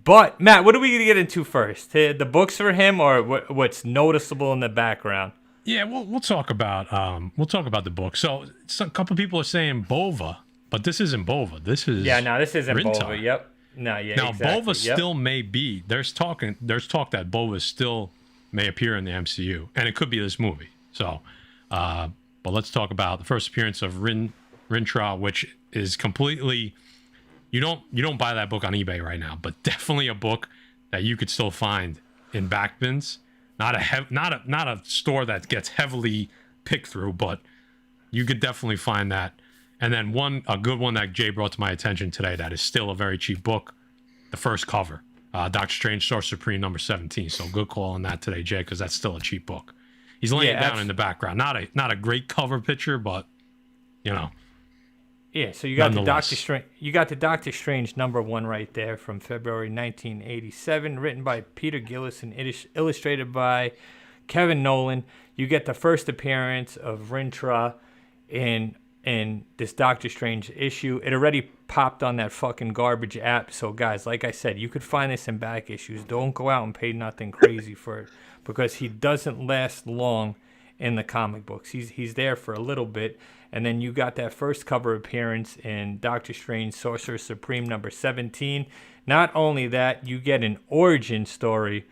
But, Matt, what are we going to get into first? The books for him or what's noticeable in the background? Yeah, we'll talk about the book. So a couple people are saying Bova, but this isn't Bova. This is this isn't Rinta. Bova. Yep. No, yeah. Now exactly. Bova still may be. There's talk that Bova still may appear in the MCU, and it could be this movie. So, but let's talk about the first appearance of Rintra, which is completely. You don't buy that book on eBay right now, but definitely a book that you could still find in back bins. Not a store that gets heavily picked through, but you could definitely find that. And then a good one that Jay brought to my attention today that is still a very cheap book, the first cover, Doctor Strange Sorcerer Supreme #17. So good call on that today, Jay, because that's still a cheap book. He's laying down in the background. Not a great cover picture, but Yeah, so you got the Doctor Strange. You got the Doctor Strange #1 right there from February 1987, written by Peter Gillis and illustrated by Kevin Nolan. You get the first appearance of Rintra in this Doctor Strange issue. It already popped on that fucking garbage app. So guys, like I said, you could find this in back issues. Don't go out and pay nothing crazy for it because he doesn't last long in the comic books. He's there for a little bit. And then you got that first cover appearance in Doctor Strange Sorcerer Supreme #17. Not only that, you get an origin story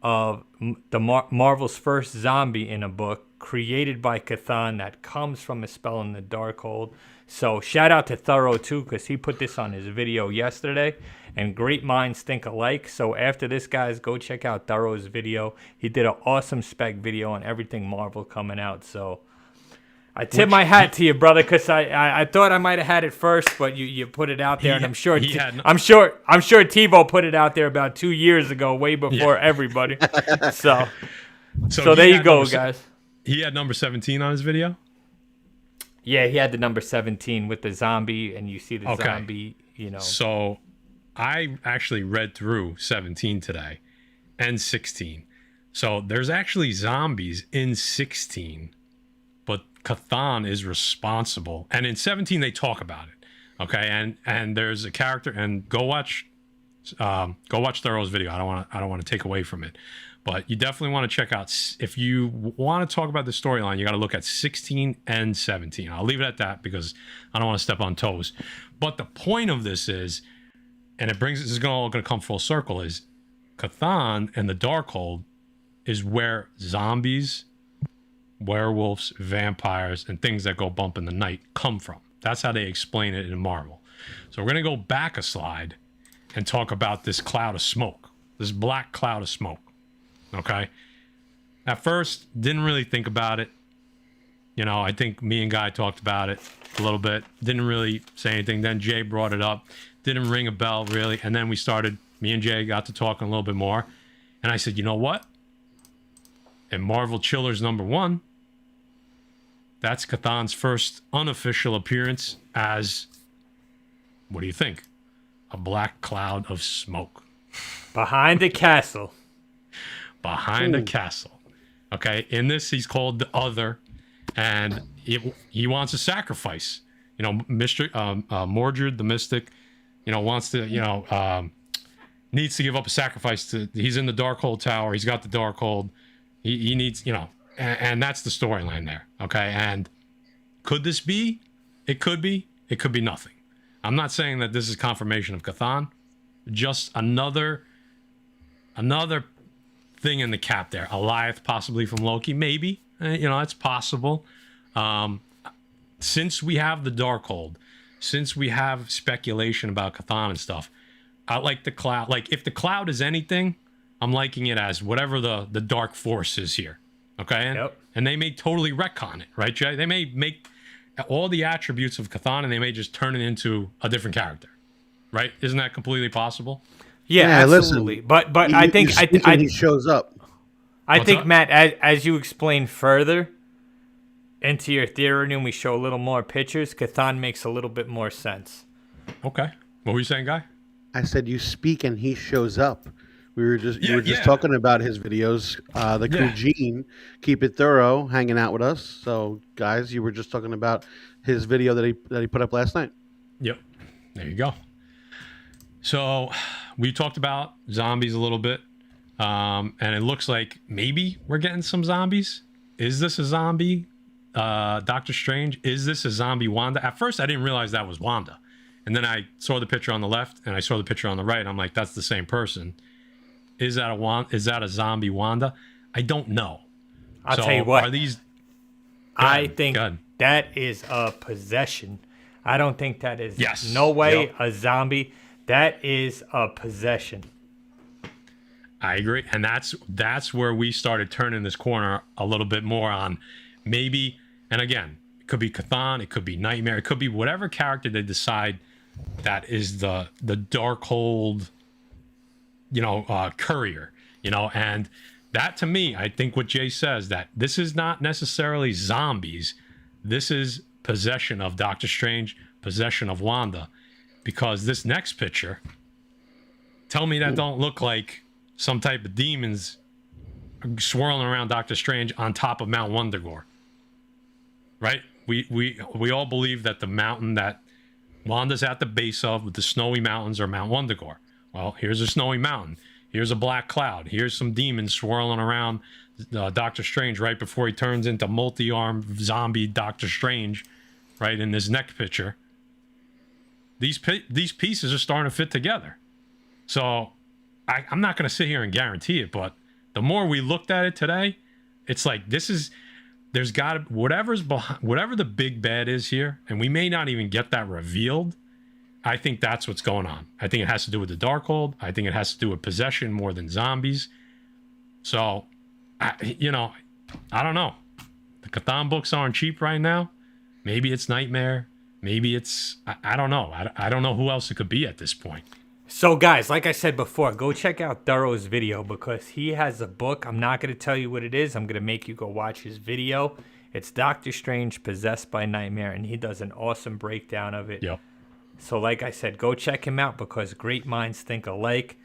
of the Marvel's first zombie in a book created by Cthulhu that comes from a spell in the Darkhold. So shout out to Thorough too, because he put this on his video yesterday. And great minds think alike. So after this, guys, go check out Thorough's video. He did an awesome spec video on everything Marvel coming out. So I tip my hat to you, brother, because I thought I might have had it first, but you put it out there, and I'm sure TiVo put it out there about 2 years ago, way before everybody. So there you go, guys. He had #17 on his video. Yeah, he had the #17 with the zombie, and you see the zombie. So I actually read through 17 today, and 16. So there's actually zombies in 16, but Cthon is responsible. And in 17 they talk about it. Okay, and there's a character, and go watch Thorough's video. I don't want to take away from it, but you definitely want to check out. If you want to talk about the storyline, you got to look at 16 and 17. I'll leave it at that because I don't want to step on toes. But the point of this is, and this is all going to come full circle, is Cthon and the Darkhold is where zombies, werewolves, vampires, and things that go bump in the night come from. That's how they explain it in Marvel. So we're going to go back a slide and talk about this cloud of smoke, this black cloud of smoke. Okay? At first, didn't really think about it. You know, I think me and Guy talked about it a little bit. Didn't really say anything. Then Jay brought it up. Didn't ring a bell, really. And then me and Jay got to talking a little bit more. And I said, you know what? In Marvel Chillers #1, that's Cthon's first unofficial appearance as, what do you think? A black cloud of smoke. Behind the castle. Behind a castle. Okay, in this, he's called the Other, and he wants a sacrifice. You know, Mordred, the Mystic, you know, wants to, you know, needs to give up a sacrifice to. He's in the Darkhold Tower. He's got the Darkhold. He needs, you know, and that's the storyline there. Okay, and could this be? It could be. It could be nothing. I'm not saying that this is confirmation of Cthon. Just another thing in the cap there. Alioth, possibly from Loki, maybe. You know, it's possible. Since we have the Darkhold, since we have speculation about Cthon and stuff, I like the cloud. Like, if the cloud is anything, I'm liking it as whatever the dark force is here. Okay? Yep. And they may totally retcon it, right, Jay? They may make all the attributes of Cthon and they may just turn it into a different character. Right? Isn't that completely possible? Yeah, absolutely. Listen, but I think he shows up. I What's think up? Matt, as you explain further into your theory, and we show a little more pictures, Cthon makes a little bit more sense. Okay. What were you saying, Guy? I said you speak and he shows up. You were just Yeah. talking about his videos. The crew Gene, keep it thorough, hanging out with us. So guys, you were just talking about his video that he put up last night. Yep. There you go. So we talked about zombies a little bit. And it looks like maybe we're getting some zombies. Is this a zombie Doctor Strange? Is this a zombie Wanda? At first, I didn't realize that was Wanda. And then I saw the picture on the left and I saw the picture on the right. I'm like, that's the same person. Is that a zombie Wanda? I don't know. I'll tell you what. Are these? I think that is a possession. I don't think that is no way a zombie. That is a possession. I agree. And that's where we started turning this corner a little bit more on maybe, and again, it could be Cthon, it could be Nightmare, it could be whatever character they decide that is the Darkhold, you know, courier, you know, and that to me, I think what Jay says, that this is not necessarily zombies. This is possession of Doctor Strange, possession of Wanda, because this next picture, tell me that don't look like some type of demons swirling around Doctor Strange on top of Mount Wundagore. Right? We all believe that the mountain that Wanda's at the base of with the snowy mountains are Mount Wundagore. Well, here's a snowy mountain. Here's a black cloud. Here's some demons swirling around Doctor Strange right before he turns into multi-armed zombie Doctor Strange, right, in this next picture. These pieces are starting to fit together. So I'm not going to sit here and guarantee it, but the more we looked at it today, it's like there's got to, whatever the big bad is here, and we may not even get that revealed. I think that's what's going on. I think it has to do with the Darkhold. I think it has to do with possession more than zombies. So, I don't know. The Cthon books aren't cheap right now. Maybe it's Nightmare. Maybe it's, I don't know. I don't know who else it could be at this point. So, guys, like I said before, go check out Thorough's video because he has a book. I'm not going to tell you what it is. I'm going to make you go watch his video. It's Doctor Strange Possessed by Nightmare, and he does an awesome breakdown of it. Yep. So, like I said, go check him out because great minds think alike.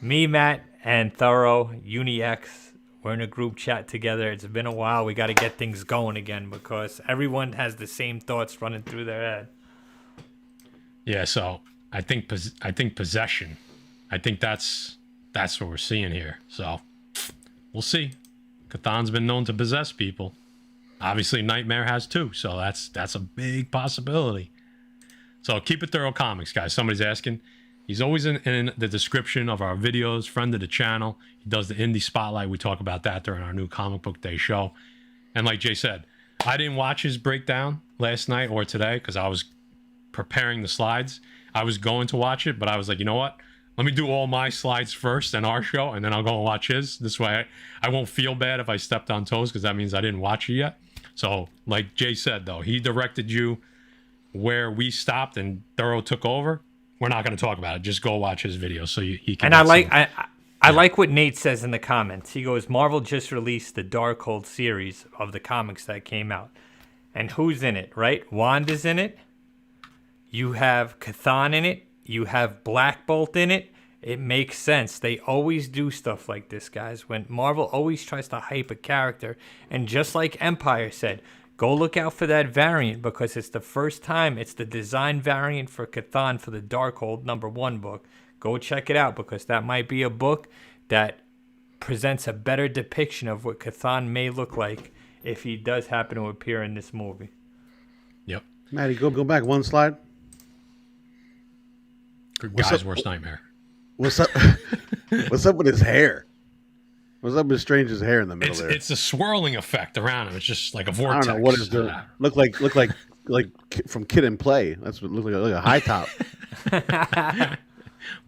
Me, Matt, and Thorough, UniX, We're in a group chat together. It's been a while. We got to get things going again because everyone has the same thoughts running through their head. Yeah, so I think possession. I think that's what we're seeing here. So we'll see. Cthulhu's been known to possess people. Obviously, Nightmare has too. So that's a big possibility. So keep it thorough comics, guys. Somebody's asking. He's always in the description of our videos. Friend of the channel. He does the indie spotlight. We talk about that during our new comic book day show. And like Jay said, I didn't watch his breakdown last night or today because I was preparing the slides. I was going to watch it, but I was like, you know what? Let me do all my slides first and our show, and then I'll go and watch his. This way I won't feel bad if I stepped on toes because that means I didn't watch it yet. So like Jay said, though, he directed you where we stopped and Thorough took over. We're not going to talk about it. Just go watch his video so he can. And I like what Nate says in the comments. He goes, Marvel just released the Darkhold series of the comics that came out. And who's in it, right? Wanda's in it. You have Cthulhu in it. You have Black Bolt in it. It makes sense. They always do stuff like this, guys. When Marvel always tries to hype a character. And just like Empire said, go look out for that variant because it's the first time it's the design variant for Cthulhu for the Darkhold #1 book. Go check it out because that might be a book that presents a better depiction of what Cthulhu may look like if he does happen to appear in this movie. Yep. Maddie, go back one slide. Guy's worst nightmare. What's up? What's up with his hair? What's up with Strange's hair in the middle there? It's a swirling effect around him. It's just like a vortex. I don't know what is doing. Look like from Kid and Play. That's what look like a high top.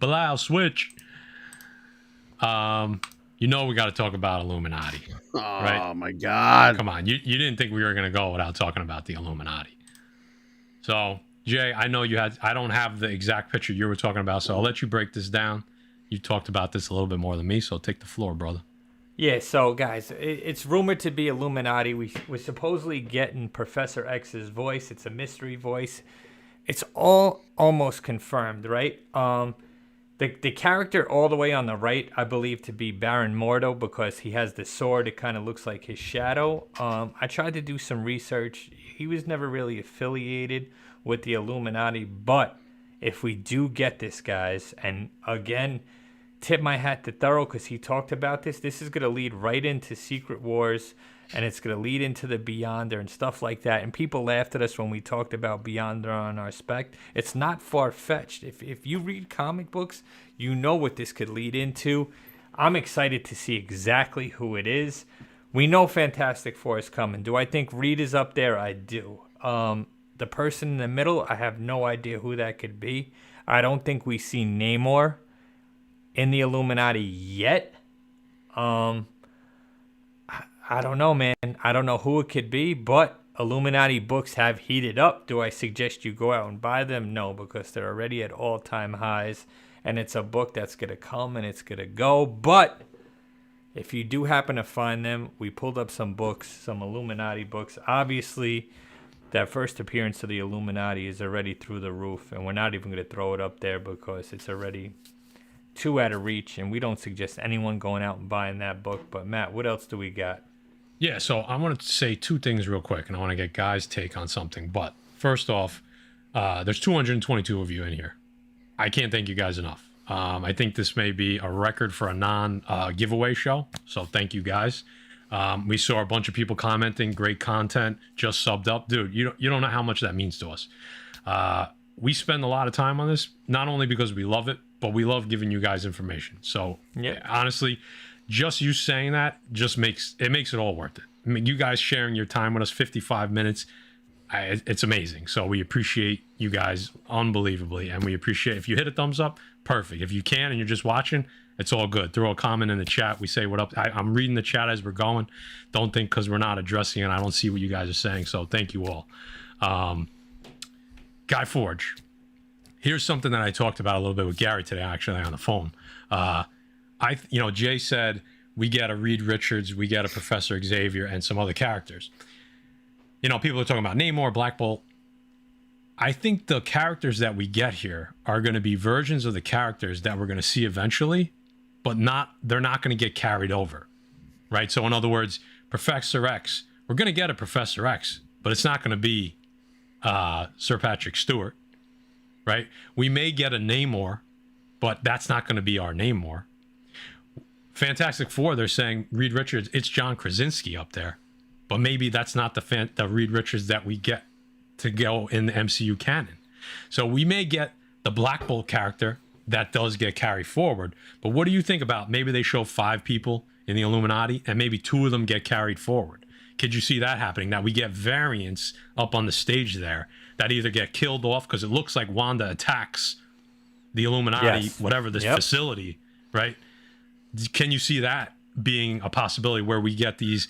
Bilal, switch. We got to talk about Illuminati. Oh right? My God! Come on, you didn't think we were going to go without talking about the Illuminati. So Jay, I know I don't have the exact picture you were talking about, so I'll let you break this down. You talked about this a little bit more than me, so take the floor, brother. Yeah, so guys, it's rumored to be Illuminati. We're supposedly getting Professor X's voice. It's a mystery voice. It's all almost confirmed, right? The character all the way on the right, I believe to be Baron Mordo because he has the sword. It kind of looks like his shadow. I tried to do some research. He was never really affiliated with the Illuminati, but if we do get this, guys, and again, tip my hat to Thorough because he talked about this. This is going to lead right into Secret Wars, and it's going to lead into the Beyonder and stuff like that. And people laughed at us when we talked about Beyonder on our spec. It's not far-fetched. If you read comic books, you know what this could lead into. I'm excited to see exactly who it is. We know Fantastic Four is coming. Do I think Reed is up there? I do. The person in the middle, I have no idea who that could be. I don't think we see Namor in the Illuminati yet. I don't know, man. I don't know who it could be, but Illuminati books have heated up. Do I suggest you go out and buy them? No, because they're already at all-time highs, and it's a book that's going to come and it's going to go. But if you do happen to find them, we pulled up some books, some Illuminati books. Obviously, that first appearance of the Illuminati is already through the roof, and we're not even going to throw it up there because it's already too out of reach, and we don't suggest anyone going out and buying that book. But Matt, what else do we got? Yeah, so I want to say two things real quick, and I want to get Guy's take on something. But first off, there's 222 of you in here. I can't thank you guys enough. I think this may be a record for a non-giveaway show, so thank you guys. We saw a bunch of people commenting, great content, just subbed up. Dude, you don't know how much that means to us. We spend a lot of time on this, not only because we love it, but we love giving you guys information. So yeah, honestly, just you saying that just makes it all worth it. I mean, you guys sharing your time with us, 55 minutes, it's amazing. So we appreciate you guys unbelievably, and we appreciate if you hit a thumbs up, perfect. If you can and you're just watching, it's all good. Throw a comment in the chat. We say what up. I'm reading the chat as we're going. Don't think because we're not addressing it, I don't see what you guys are saying. So thank you all. Guy Forge. Here's something that I talked about a little bit with Gary today, actually, on the phone. Jay said we get a Reed Richards, we get a Professor Xavier, and some other characters. People are talking about Namor, Black Bolt. I think the characters that we get here are going to be versions of the characters that we're going to see eventually, but they're not going to get carried over. right? So in other words, Professor X, we're going to get a Professor X, but it's not going to be Sir Patrick Stewart, right? We may get a Namor, but that's not going to be our Namor. Fantastic Four, they're saying Reed Richards, it's John Krasinski up there, but maybe that's not the Reed Richards that we get to go in the MCU canon. So we may get the Black Bolt character that does get carried forward, but what do you think about maybe they show 5 people in the Illuminati and maybe 2 of them get carried forward? Could you see that happening? That we get variants up on the stage there that either get killed off because it looks like Wanda attacks the Illuminati, whatever this facility, right? Can you see that being a possibility where we get these?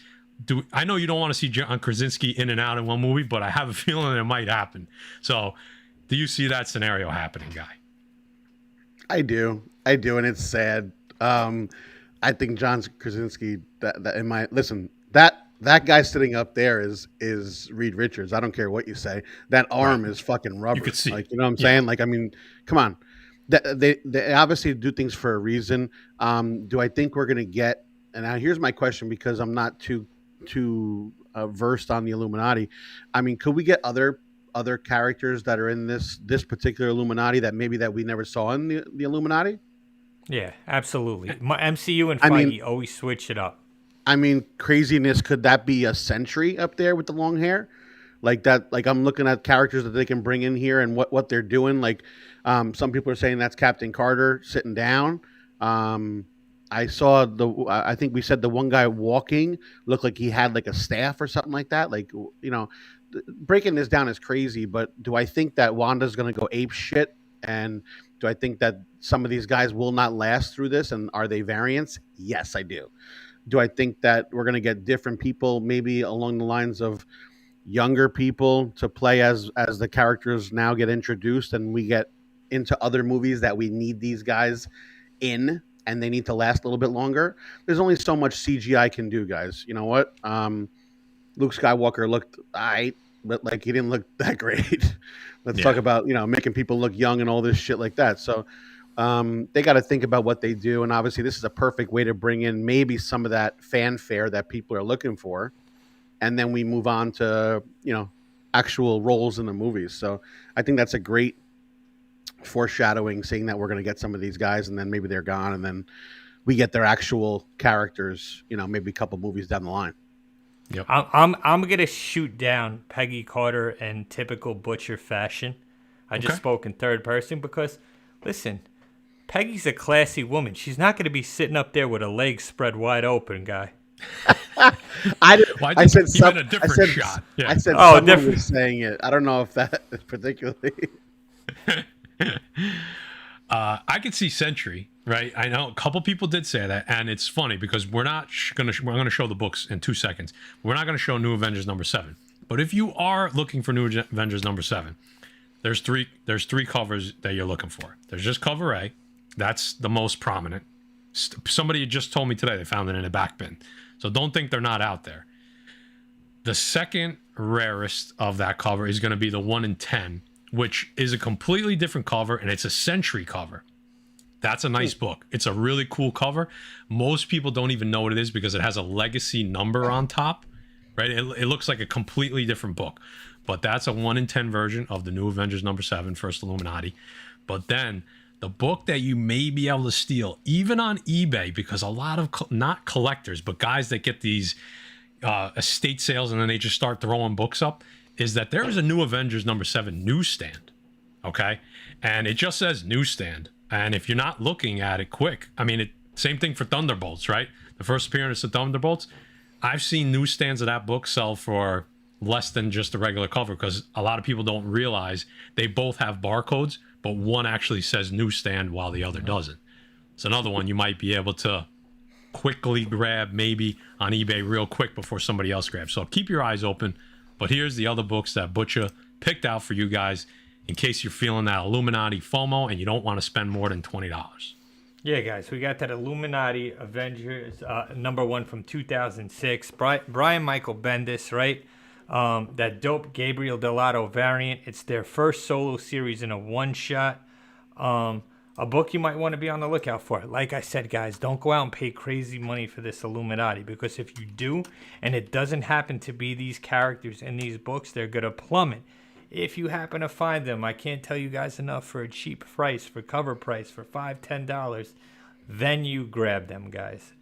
I know you don't want to see John Krasinski in and out in one movie, but I have a feeling it might happen. So, do you see that scenario happening, Guy? I do, and it's sad. I think John Krasinski. That guy sitting up there is Reed Richards. I don't care what you say. That arm is fucking rubber. You could see, you know what I'm saying? Like, I mean, come on. They obviously do things for a reason. Do I think we're going to get, and now here's my question, because I'm not too versed on the Illuminati. I mean, could we get other characters that are in this particular Illuminati that we never saw in the Illuminati? Yeah, absolutely. MCU and Feige always switch it up. I mean, craziness. Could that be a Sentry up there with the long hair? Like that, like I'm looking at characters that they can bring in here and what they're doing. Like some people are saying that's Captain Carter sitting down. I saw I think we said the one guy walking looked like he had like a staff or something like that. Like, you know, breaking this down is crazy, but do I think that Wanda's going to go ape shit? And do I think that some of these guys will not last through this? And are they variants? Yes, I do. Do I think that we're going to get different people, maybe along the lines of younger people to play as the characters now get introduced and we get into other movies that we need these guys in and they need to last a little bit longer? There's only so much CGI can do, guys. You know what? Luke Skywalker looked aight, but like he didn't look that great. Let's talk about, you know, making people look young and all this shit like that. So they got to think about what they do. And obviously this is a perfect way to bring in maybe some of that fanfare that people are looking for. And then we move on to, you know, actual roles in the movies. So I think that's a great foreshadowing, saying that we're going to get some of these guys and then maybe they're gone. And then we get their actual characters, you know, maybe a couple movies down the line. Yep. I'm going to shoot down Peggy Carter in typical Butcher fashion. I just spoke in third person because, listen, Peggy's a classy woman. She's not going to be sitting up there with her legs spread wide open, Guy. I said a different shot. Yeah. I said someone was saying it. I don't know if that is particularly. I could see Sentry, right? I know a couple people did say that, and it's funny because we're going to show the books in 2 seconds. We're not going to show New Avengers #7. But if you are looking for New Avengers #7, there's three covers that you're looking for. There's just cover A. That's the most prominent. Somebody just told me today they found it in a back bin. So don't think they're not out there. The second rarest of that cover is going to be the 1 in 10, which is a completely different cover, and it's a Sentry cover. That's a nice book. It's a really cool cover. Most people don't even know what it is because it has a legacy number on top, right? It looks like a completely different book. But that's a 1 in 10 version of the New Avengers #7, First Illuminati. But then the book that you may be able to steal, even on eBay, because a lot of, not collectors, but guys that get these estate sales and then they just start throwing books up, is that there is a New Avengers #7 newsstand, okay? And it just says newsstand. And if you're not looking at it quick, I mean, same thing for Thunderbolts, right? The first appearance of Thunderbolts, I've seen newsstands of that book sell for less than just a regular cover because a lot of people don't realize they both have barcodes, but one actually says newsstand while the other doesn't. It's another one you might be able to quickly grab maybe on eBay real quick before somebody else grabs. So keep your eyes open. But here's the other books that Butcher picked out for you guys in case you're feeling that Illuminati FOMO and you don't want to spend more than $20. Yeah, guys, we got that Illuminati Avengers #1 from 2006. Brian Michael Bendis, right? That dope Gabriel Dell'Otto variant. It's their first solo series in a one-shot. a book you might want to be on the lookout for. Like I said, guys, don't go out and pay crazy money for this Illuminati, because if you do and it doesn't happen to be these characters in these books, they're going to plummet. If you happen to find them, I can't tell you guys enough, for a cheap price, for cover price, for $5-10, then you grab them, guys.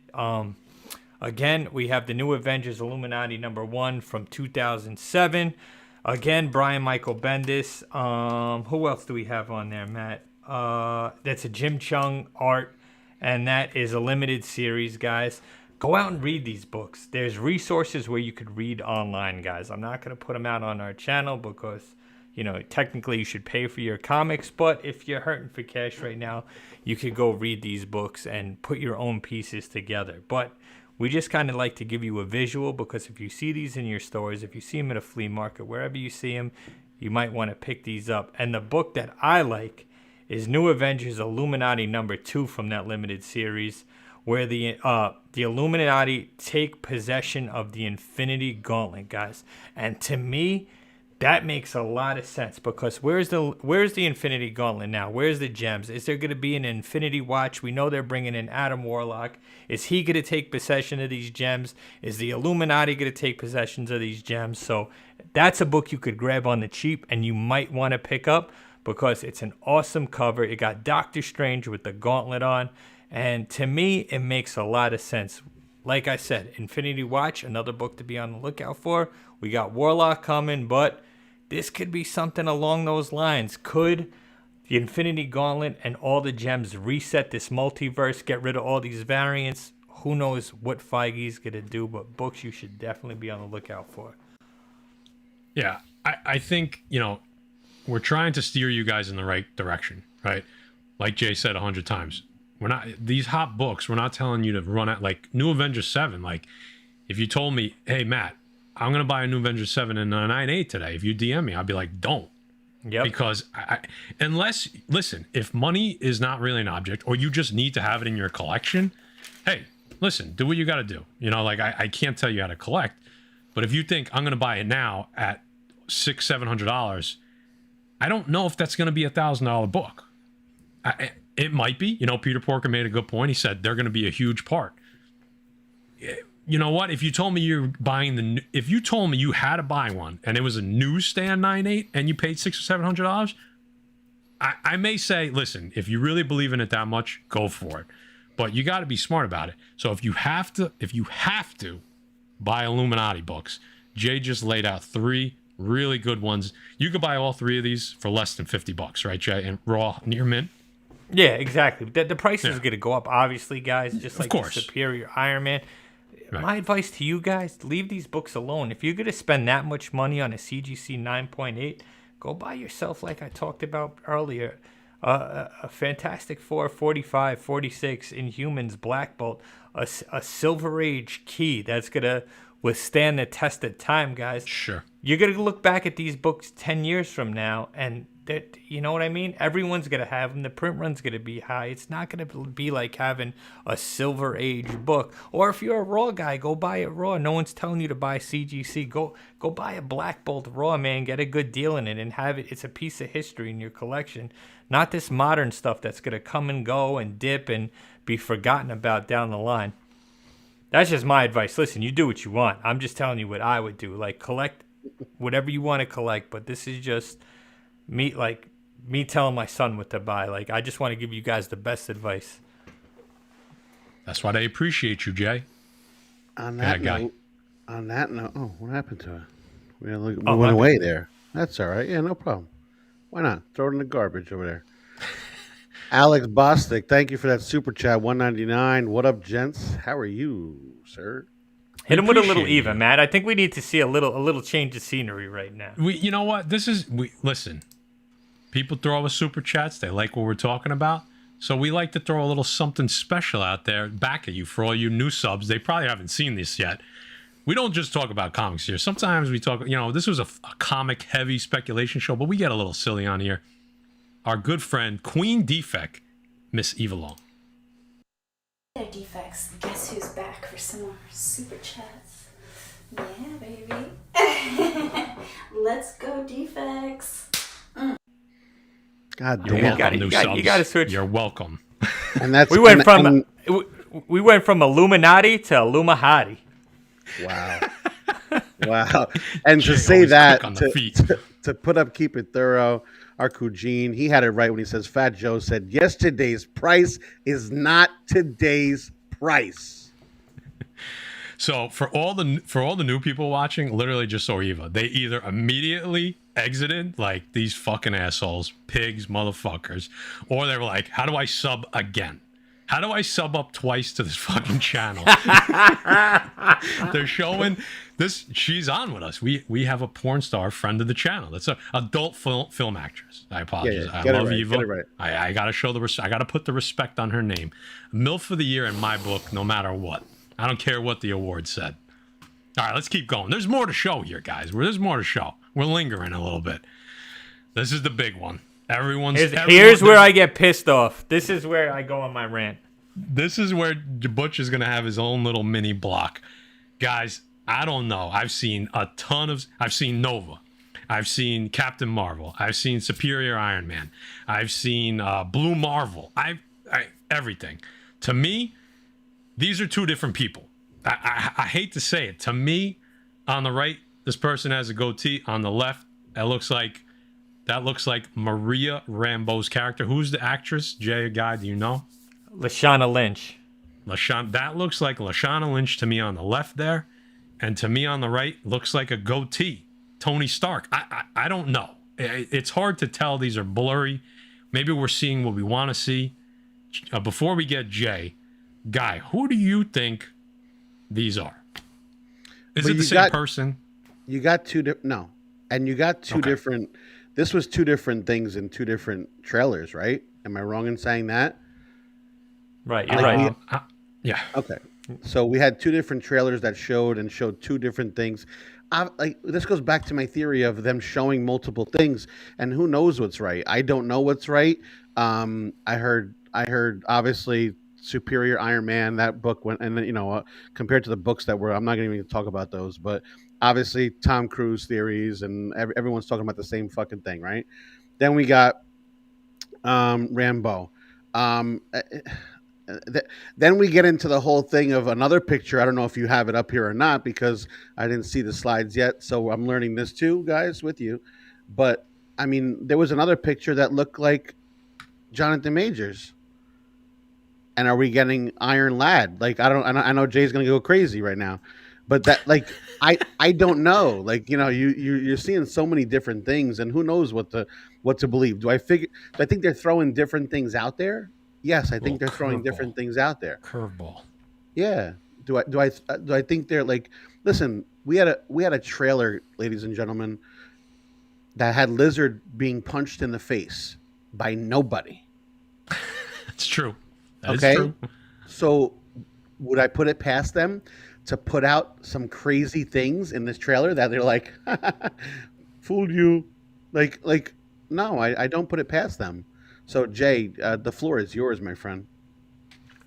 Again, we have the New Avengers Illuminati #1 from 2007. Again, Brian Michael Bendis. Who else do we have on there, Matt? That's a Jim Chung art, and that is a limited series, guys. Go out and read these books. There's resources where you could read online, guys. I'm not going to put them out on our channel because, you know, technically you should pay for your comics, but if you're hurting for cash right now, you could go read these books and put your own pieces together. But we just kind of like to give you a visual, because if you see these in your stores, if you see them at a flea market, wherever you see them, you might want to pick these up. And the book that I like is New Avengers Illuminati #2 from that limited series, where the Illuminati take possession of the Infinity Gauntlet, guys. And to me, that makes a lot of sense, because where's the Infinity Gauntlet now? Where's the gems? Is there going to be an Infinity Watch? We know they're bringing in Adam Warlock. Is he going to take possession of these gems? Is the Illuminati going to take possessions of these gems? So that's a book you could grab on the cheap and you might want to pick up, because it's an awesome cover. It got Doctor Strange with the gauntlet on, and to me, it makes a lot of sense. Like I said, Infinity Watch, another book to be on the lookout for. We got Warlock coming, but this could be something along those lines. Could the Infinity Gauntlet and all the gems reset this multiverse, get rid of all these variants? Who knows what Feige's going to do, but books you should definitely be on the lookout for. Yeah, I think, you know, we're trying to steer you guys in the right direction, right? Like Jay said 100 times. We're not, these hot books, we're not telling you to run at, like New Avengers 7. Like, if you told me, hey, Matt, I'm going to buy a New Avengers 7 and a 9.8 today, if you DM me, I'd be like, don't. Yep. Because unless, listen, if money is not really an object, or you just need to have it in your collection, hey, listen, do what you got to do. You know, like I can't tell you how to collect, but if you think I'm going to buy it now at $600-700, I don't know if that's going to be $1,000 book. It might be. You know, Peter Porker made a good point. He said they're going to be a huge part. You know what? If you told me you're buying if you told me you had to buy one and it was a newsstand 9.8 and you paid $600-700, I may say, listen, if you really believe in it that much, go for it. But you got to be smart about it. So if you have to buy Illuminati books, Jay just laid out 3 really good ones. You could buy all 3 of these for less than $50, right, Jay? And raw near mint. Yeah, exactly. The price is going to go up, obviously, guys. Just like the Superior Iron Man. Right. My advice to you guys: leave these books alone. If you're going to spend that much money on a CGC 9.8, go buy yourself, like I talked about earlier, a Fantastic Four 45, 46 Inhumans Black Bolt, a Silver Age key that's going to withstand the test of time, guys. Sure. You're going to look back at these books 10 years from now, and that, you know what I mean? Everyone's going to have them. The print run's going to be high. It's not going to be like having a Silver Age book. Or if you're a Raw guy, go buy it Raw. No one's telling you to buy CGC. Go buy a Black Bolt Raw, man. Get a good deal in it and have it. It's a piece of history in your collection. Not this modern stuff that's going to come and go and dip and be forgotten about down the line. That's just my advice. Listen, you do what you want. I'm just telling you what I would do. Like, collect whatever you want to collect, but this is just me telling my son what to buy. Like, I just want to give you guys the best advice. That's why they appreciate you, Jay. On that note, oh, what happened to it? We went away there. That's all right. Yeah, no problem. Why not? Throw it in the garbage over there. Alex Bostic, thank you for that super chat, $1.99. What up, gents? How are you, sir? Hit him with a little even, Matt. I think we need to see a little change of scenery right now. You know what? Listen. People throw us super chats. They like what we're talking about. So we like to throw a little something special out there back at you for all you new subs. They probably haven't seen this yet. We don't just talk about comics here. Sometimes we talk, you know, this was a comic-heavy speculation show, but we get a little silly on here. Our good friend, Queen Defect, Miss Eva Long. Hey there, Defects. Guess who's back for some more super chats? Yeah, baby. Let's go, Defects. God You're damn. welcome, new subs. You gotta switch. You're welcome. And that's We went from and- we went from Illuminati to Illumahati. wow. Wow. And Jay to say always that, quick on the feet. to put up Keep It Thorough, our Kujin, he had it right when he says Fat Joe said, yesterday's price is not today's price. So for all the new people watching, literally just saw Eva. They either immediately exited like these fucking assholes, pigs, motherfuckers, or they were like, "How do I sub again? How do I sub up twice to this fucking channel?" They're showing this. She's on with us. We have a porn star friend of the channel. That's an adult film actress. I apologize. Yeah, I get it love right, Eva. get it right. I gotta show I gotta put the respect on her name. MILF of the year in my book, no matter what. I don't care what the award said. All right, let's keep going. There's more to show here, guys. There's more to show. We're lingering a little bit. This is the big one. Here's where I get pissed off. This is where I go on my rant. This is where Butch is going to have his own little mini block. Guys, I don't know. I've seen Nova. I've seen Captain Marvel. I've seen Superior Iron Man. I've seen Blue Marvel. Everything. To me, these are two different people. I hate to say it. To me, on the right, this person has a goatee. On the left, that looks like Maria Rambeau's character. Who's the actress? Jay, guy, do you know? Lashana Lynch. That looks like Lashana Lynch to me on the left there, and to me on the right looks like a goatee. Tony Stark. I don't know. It's hard to tell. These are blurry. Maybe we're seeing what we want to see. Before we get Jay, Guy, who do you think these are? Is it the same person? You got two different. And you got two different. This was two different things in two different trailers, right? Am I wrong in saying that? Right, you're right. Yeah. Okay. So we had two different trailers that showed two different things. This goes back to my theory of them showing multiple things, and who knows what's right. I don't know what's right. I heard obviously Superior Iron Man, that book went, and then compared to the books that were, I'm not going to even talk about those, but obviously Tom Cruise theories, and everyone's talking about the same fucking thing, right? Then we got Rambeau. Then we get into the whole thing of another picture. I don't know if you have it up here or not because I didn't see the slides yet, so I'm learning this too, guys, with you. But I mean, there was another picture that looked like Jonathan Majors. And are we getting Iron Lad? Like I know Jay's gonna go crazy right now, but that I don't know. Like you're seeing so many different things, and who knows what to believe? Do I think they're throwing different things out there? Yes, I think they're throwing different things out there. Curveball. Yeah. Do I think they're like? Listen, we had a trailer, ladies and gentlemen, that had Lizard being punched in the face by nobody. It's true. That okay. is true. So would I put it past them to put out some crazy things in this trailer that they're like, fooled you? Like no, I don't put it past them. So Jay, the floor is yours, my friend.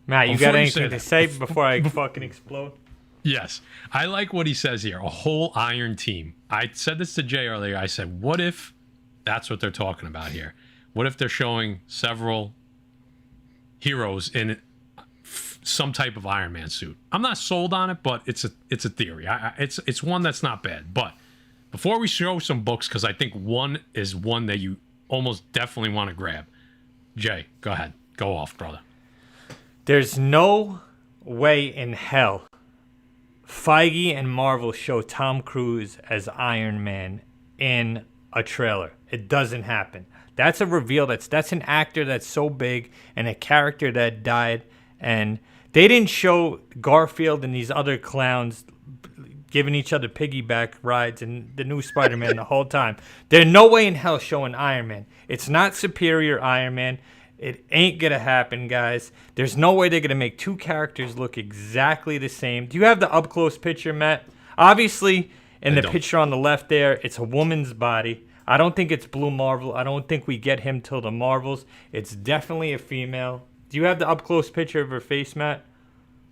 Matt, you got anything to say before I fucking explode? Yes. I like what he says here. A whole iron team. I said this to Jay earlier. I said, what if that's what they're talking about here? What if they're showing several heroes in some type of Iron Man suit? I'm not sold on it, but it's a theory. It's one that's not bad. But before we show some books, because I think one is one that you almost definitely want to grab. Jay, go ahead. Go off, brother. There's no way in hell Feige and Marvel show Tom Cruise as Iron Man in a trailer. It doesn't happen. That's a reveal. That's an actor that's so big and a character that died. And they didn't show Garfield and these other clowns giving each other piggyback rides and the new Spider-Man the whole time. There's no way in hell showing Iron Man. It's not Superior Iron Man. It ain't going to happen, guys. There's no way they're going to make two characters look exactly the same. Do you have the up-close picture, Matt? Obviously, in the picture on the left there, it's a woman's body. I don't think it's Blue Marvel. I don't think we get him till the Marvels. It's definitely a female. Do you have the up-close picture of her face, Matt?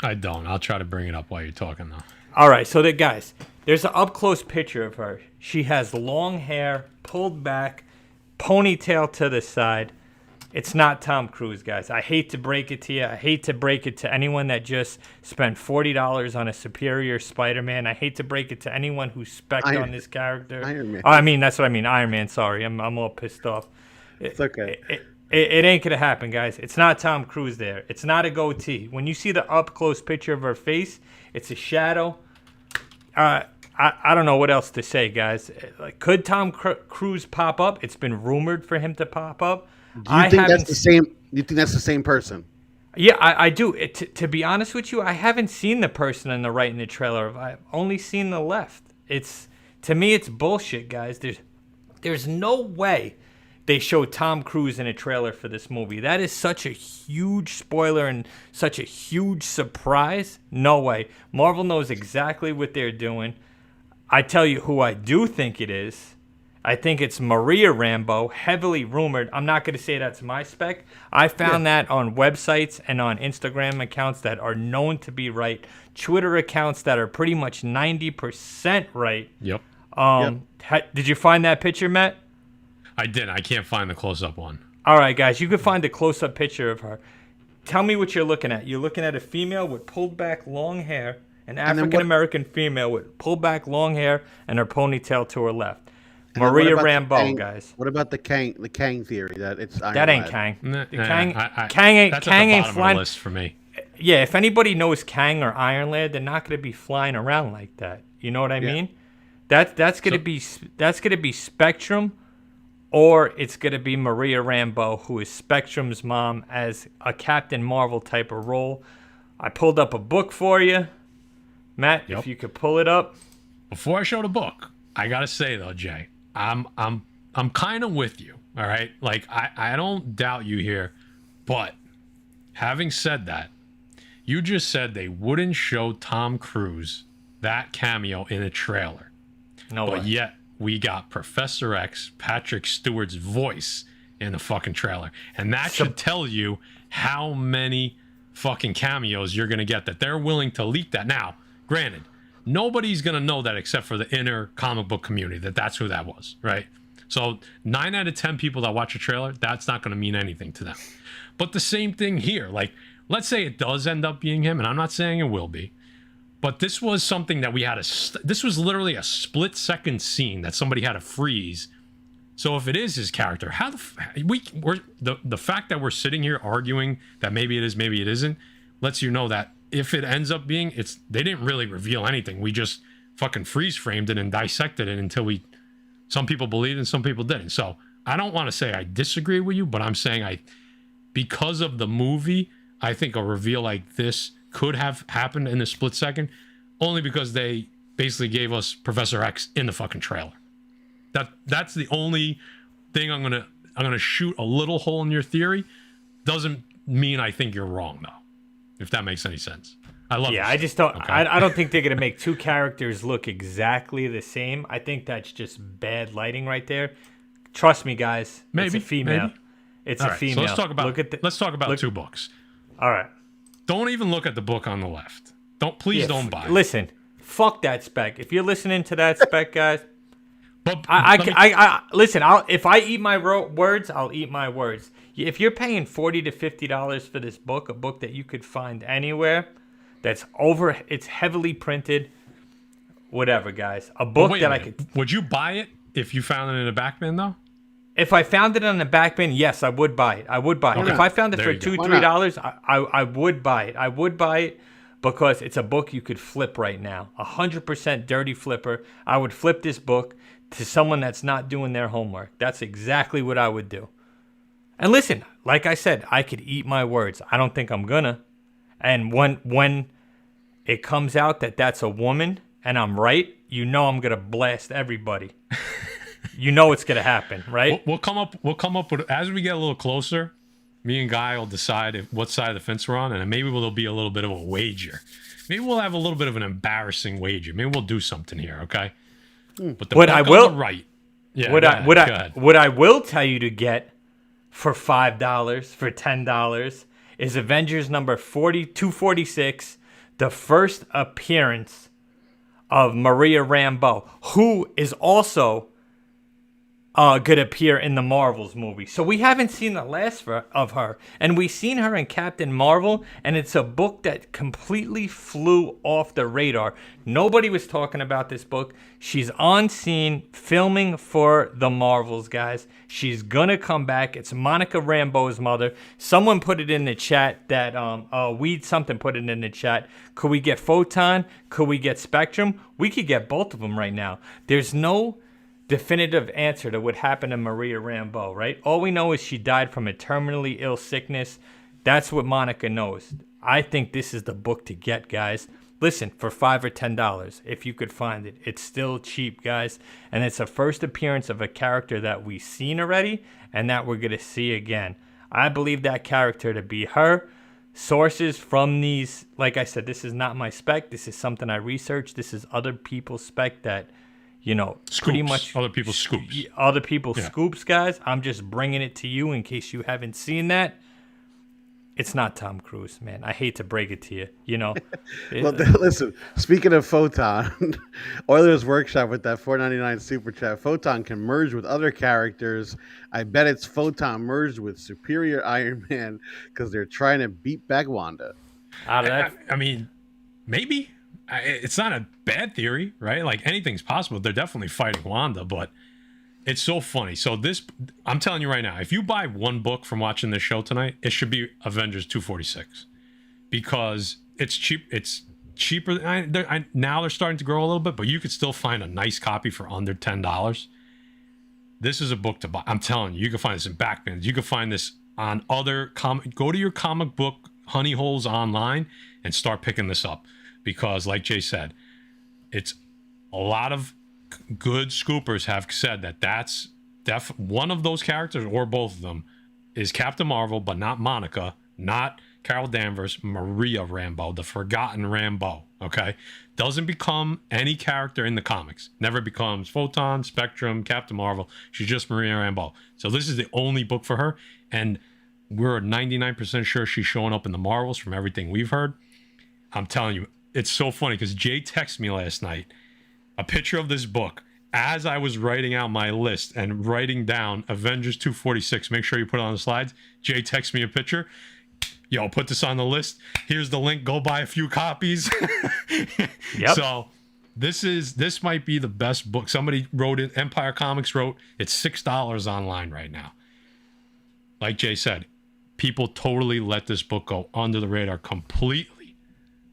I don't. I'll try to bring it up while you're talking, though. All right, so guys, there's an up-close picture of her. She has long hair, pulled back, ponytail to the side. It's not Tom Cruise, guys. I hate to break it to you. I hate to break it to anyone that just spent $40 on a superior Spider-Man. I hate to break it to anyone who spec'd on this character. Iron Man. Oh, I mean, that's what I mean. Iron Man, sorry. I'm all pissed off. It's okay. It ain't going to happen, guys. It's not Tom Cruise there. It's not a goatee. When you see the up-close picture of her face, it's a shadow. I don't know what else to say, guys. Like, could Tom Cruise pop up? It's been rumored for him to pop up. Do you think that's the same? You think that's the same person? Yeah, I do. To be honest with you, I haven't seen the person on the right in the trailer. I've only seen the left. To me, it's bullshit, guys. There's no way they show Tom Cruise in a trailer for this movie. That is such a huge spoiler and such a huge surprise. No way. Marvel knows exactly what they're doing. I tell you who I do think it is. I think it's Maria Rambeau, heavily rumored. I'm not going to say that's my spec. I found that on websites and on Instagram accounts that are known to be right. Twitter accounts that are pretty much 90% right. Yep. Did you find that picture, Matt? I did. I can't find the close-up one. All right, guys. You can find a close-up picture of her. Tell me what you're looking at. You're looking at a female with pulled back long hair, an African-American female with pulled back long hair and her ponytail to her left. Maria Rambeau, guys. What about the Kang theory that it's Iron that ain't Lad? Kang. Kang Kang that's Kang at the ain't bottom flying. of the list for me. Yeah, if anybody knows Kang or Iron Lad, they're not going to be flying around like that. You know what I mean? That's going to be Spectrum, or it's going to be Maria Rambeau, who is Spectrum's mom, as a Captain Marvel type of role. I pulled up a book for you, Matt. Yep. If you could pull it up. Before I show the book, I gotta say though, Jay, I'm kind of with you. All right, like I don't doubt you here, but having said that, you just said they wouldn't show Tom Cruise that cameo in a trailer. No way. But yet we got Professor X, Patrick Stewart's voice in the fucking trailer, and that should tell you how many fucking cameos you're gonna get, that they're willing to leak that. Now, granted, nobody's going to know that except for the inner comic book community, that's who that was, right? So 9 out of 10 people that watch a trailer, that's not going to mean anything to them. But the same thing here. Like, let's say it does end up being him, and I'm not saying it will be, but this was something that we had this was literally a split-second scene that somebody had to freeze. So if it is his character, how the fact that we're sitting here arguing that maybe it is, maybe it isn't, lets you know that if it ends up being, they didn't really reveal anything. We just fucking freeze framed it and dissected it until some people believed and some people didn't. So I don't want to say I disagree with you, but I'm saying because of the movie, I think a reveal like this could have happened in a split second, only because they basically gave us Professor X in the fucking trailer. That's the only thing I'm gonna shoot a little hole in your theory. Doesn't mean I think you're wrong though. If that makes any sense. I love it. I just don't. Okay. I don't think they're gonna make two characters look exactly the same. I think that's just bad lighting right there. Trust me, guys. Maybe it's a female. Maybe. It's all a female. So let's talk about two books. All right. Don't even look at the book on the left. Don't buy it. Listen, fuck that spec. If you're listening to that spec, guys. But listen. If I eat my words, I'll eat my words. If you're paying $40 to $50 for this book, a book that you could find anywhere, it's heavily printed, whatever, guys. A book that I could. Would you buy it if you found it in a back bin, though? If I found it on the back bin, yes, I would buy it. Okay. If I found it for $2, $3, I would buy it. I would buy it because it's a book you could flip right now. 100% dirty flipper. I would flip this book to someone that's not doing their homework. That's exactly what I would do. And listen, like I said, I could eat my words. I don't think I'm gonna. And when it comes out that that's a woman and I'm right, you know I'm gonna blast everybody. You know it's gonna happen, right? We'll come up with, as we get a little closer, me and Guy will decide what side of the fence we're on, and maybe there'll be a little bit of a wager. Maybe we'll have a little bit of an embarrassing wager. Maybe we'll do something here, okay? But what I will right. Yeah. What I will tell you to get for $5, for $10, is Avengers number 246, the first appearance of Maria Rambeau, who is also gonna appear in the Marvels movie. So we haven't seen the last of her, and we seen her in Captain Marvel, and it's a book that completely flew off the radar. Nobody was talking about this book. She's on scene filming for the Marvels, guys. She's gonna come back. It's Monica Rambeau's mother. Someone put it in the chat that Weed something put it in the chat. Could we get Photon? Could we get Spectrum? We could get both of them right now. There's no definitive answer to what happened to Maria Rambeau, right? All we know is she died from a terminally ill sickness. That's what Monica knows. I think this is the book to get, guys. Listen, for $5 or $10, if you could find it. It's still cheap, guys. And it's a first appearance of a character that we've seen already and that we're going to see again. I believe that character to be her. Sources from these, like I said, this is not my spec. This is something I researched. This is other people's spec that, you know, Scoops. pretty much Other people's scoops. Other people's scoops, guys. I'm just bringing it to you in case you haven't seen that. It's not Tom Cruise, man. I hate to break it to you. You know. Well, listen. Speaking of Photon, Oilers Workshop with that $4.99 super chat. Photon can merge with other characters. I bet it's Photon merged with Superior Iron Man because they're trying to beat back Wanda. I mean, maybe. It's not a bad theory, right? Like, anything's possible. They're definitely fighting Wanda, but it's so funny. So this, I'm telling you right now, if you buy one book from watching this show tonight, it should be Avengers 246 because it's cheap. It's cheaper. Now they're starting to grow a little bit, but you could still find a nice copy for under $10. This is a book to buy. I'm telling you, you can find this in back bins. You can find this on other go to your comic book honey holes online and start picking this up. Because, like Jay said, it's a lot of good scoopers have said that that's one of those characters, or both of them, is Captain Marvel, but not Monica, not Carol Danvers, Maria Rambeau, the forgotten Rambeau, okay? Doesn't become any character in the comics. Never becomes Photon, Spectrum, Captain Marvel. She's just Maria Rambeau. So this is the only book for her, and we're 99% sure she's showing up in the Marvels from everything we've heard. I'm telling you, it's so funny because Jay texted me last night a picture of this book as I was writing out my list and writing down Avengers 246. Make sure you put it on the slides. Jay texted me a picture. Yo, put this on the list. Here's the link. Go buy a few copies. Yep. So this might be the best book. Somebody wrote it. Empire Comics wrote it's $6 online right now. Like Jay said, people totally let this book go under the radar completely.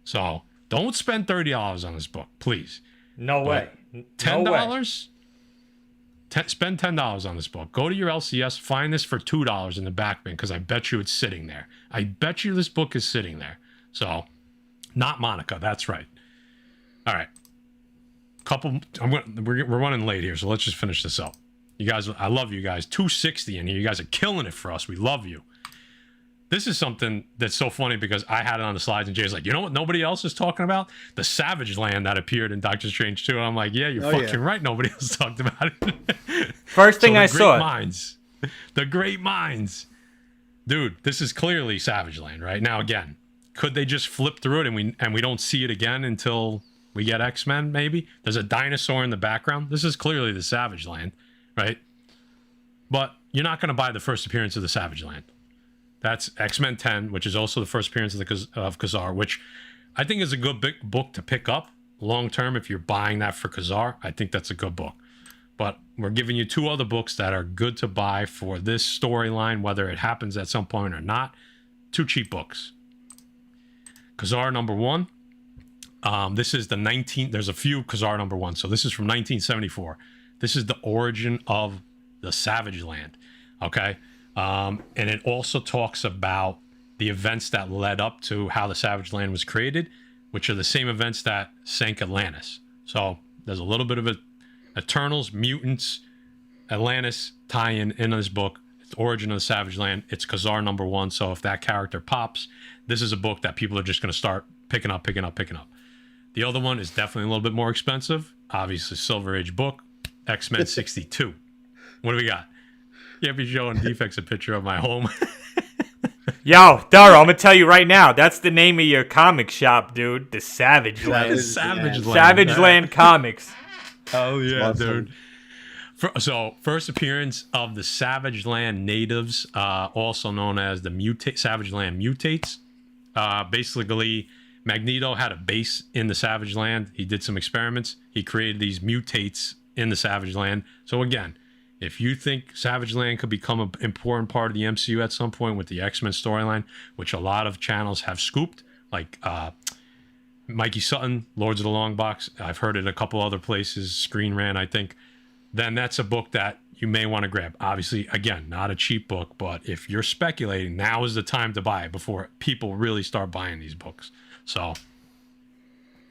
So don't spend $30 on this book, please. No way. $10? Spend $10 on this book. Go to your LCS, find this for $2 in the back bin because I bet you it's sitting there. I bet you this book is sitting there. So, not Monica. That's right. All right. We're running late here, so let's just finish this up. You guys, I love you guys. 260 in here. You guys are killing it for us. We love you. This is something that's so funny because I had it on the slides and Jay's like, you know what nobody else is talking about? The Savage Land that appeared in Doctor Strange 2. And I'm like, yeah, you're fucking right. Nobody else talked about it. First thing I saw. The great minds. Dude, this is clearly Savage Land, right? Now, again, could they just flip through it and we don't see it again until we get X-Men, maybe? There's a dinosaur in the background. This is clearly the Savage Land, right? But you're not going to buy the first appearance of the Savage Land. That's X-Men 10, which is also the first appearance of Khazar, which I think is a good big book to pick up long term if you're buying that for Khazar. I think that's a good book. But we're giving you two other books that are good to buy for this storyline, whether it happens at some point or not. Two cheap books. Khazar number 1. This is the 19. There's a few Khazar number 1. So this is from 1974. This is the origin of the Savage Land. Okay. And it also talks about the events that led up to how the Savage Land was created, which are the same events that sank Atlantis. So there's a little bit of a Eternals, Mutants, Atlantis tie-in in this book. It's the origin of the Savage Land. It's Khazar number 1. So if that character pops, this is a book that people are just going to start picking up. The other one is definitely a little bit more expensive. Obviously, Silver Age book, X-Men 62. What do we got? Can't be showing Defects a picture of my home. Yo, Dara, I'm gonna tell you right now. That's the name of your comic shop, dude. The Savage Land. Savage Land. Savage Land Comics. Oh yeah, awesome. dude. So first appearance of the Savage Land natives, also known as the Savage Land mutates. Basically, Magneto had a base in the Savage Land. He did some experiments. He created these mutates in the Savage Land. So again, if you think Savage Land could become an important part of the MCU at some point with the X-Men storyline, which a lot of channels have scooped, like Mikey Sutton, Lords of the Long Box, I've heard it a couple other places, Screen Rant, I think, then that's a book that you may want to grab. Obviously, again, not a cheap book, but if you're speculating, now is the time to buy it before people really start buying these books. So,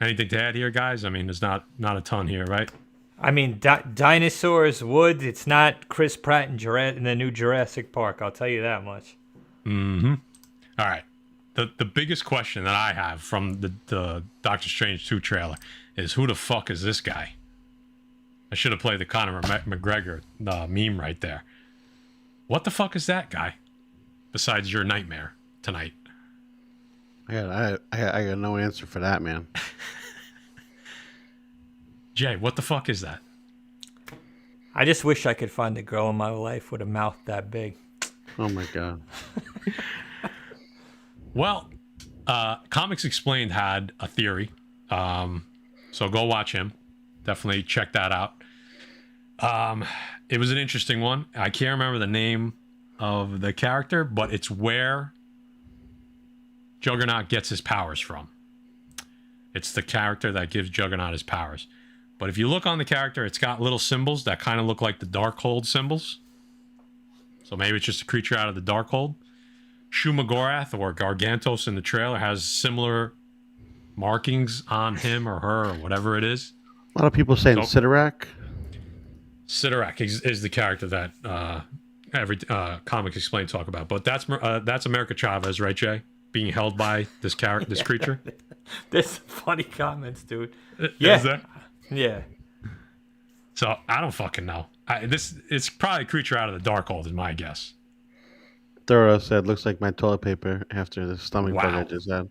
anything to add here, guys? I mean, there's not a ton here, right? I mean, dinosaurs, wood. It's not Chris Pratt in the new Jurassic Park. I'll tell you that much. Mm-hmm. All right. The biggest question that I have from the Doctor Strange 2 trailer is, who the fuck is this guy? I should have played the Conor McGregor meme right there. What the fuck is that guy? Besides your nightmare tonight. I got no answer for that, man. Jay, what the fuck is that? I just wish I could find a girl in my life with a mouth that big. Oh my god. Well, Comics Explained had a theory. So go watch him. Definitely check that out. It was an interesting one. I can't remember the name of the character, but it's where Juggernaut gets his powers from. It's the character that gives Juggernaut his powers. But if you look on the character, it's got little symbols that kind of look like the Darkhold symbols. So maybe it's just a creature out of the Darkhold. Shumagorath, or Gargantos in the trailer, has similar markings on him or her or whatever it is. A lot of people saying Sidorak. Sidorak is the character that every Comics Explained talk about. But that's America Chavez, right, Jay? Being held by this character, this creature. There's some funny comments, dude. Yeah. Is there? Yeah. So I don't fucking know. It's probably a creature out of the Darkhold, is my guess. Thorough said, "Looks like my toilet paper after the stomach bug I just had."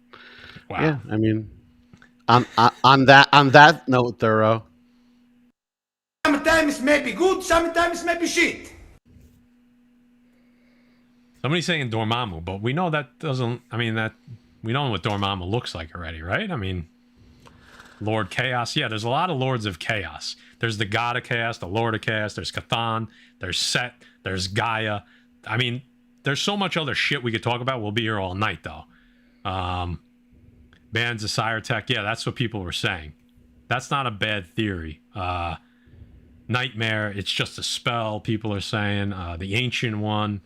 Wow. Yeah, I mean, on that note, Thorough. Sometimes may be good, sometimes may be shit. Somebody's saying Dormammu, but we know that doesn't. I mean, that we know what Dormammu looks like already, right? I mean, Lord Chaos. Yeah, there's a lot of Lords of Chaos. There's the God of Chaos, the Lord of Chaos. There's Cthon. There's Set. There's Gaia. I mean, there's so much other shit we could talk about. We'll be here all night, though. Bands of Sire Tech. Yeah, that's what people were saying. That's not a bad theory. Nightmare. It's just a spell. People are saying the Ancient One.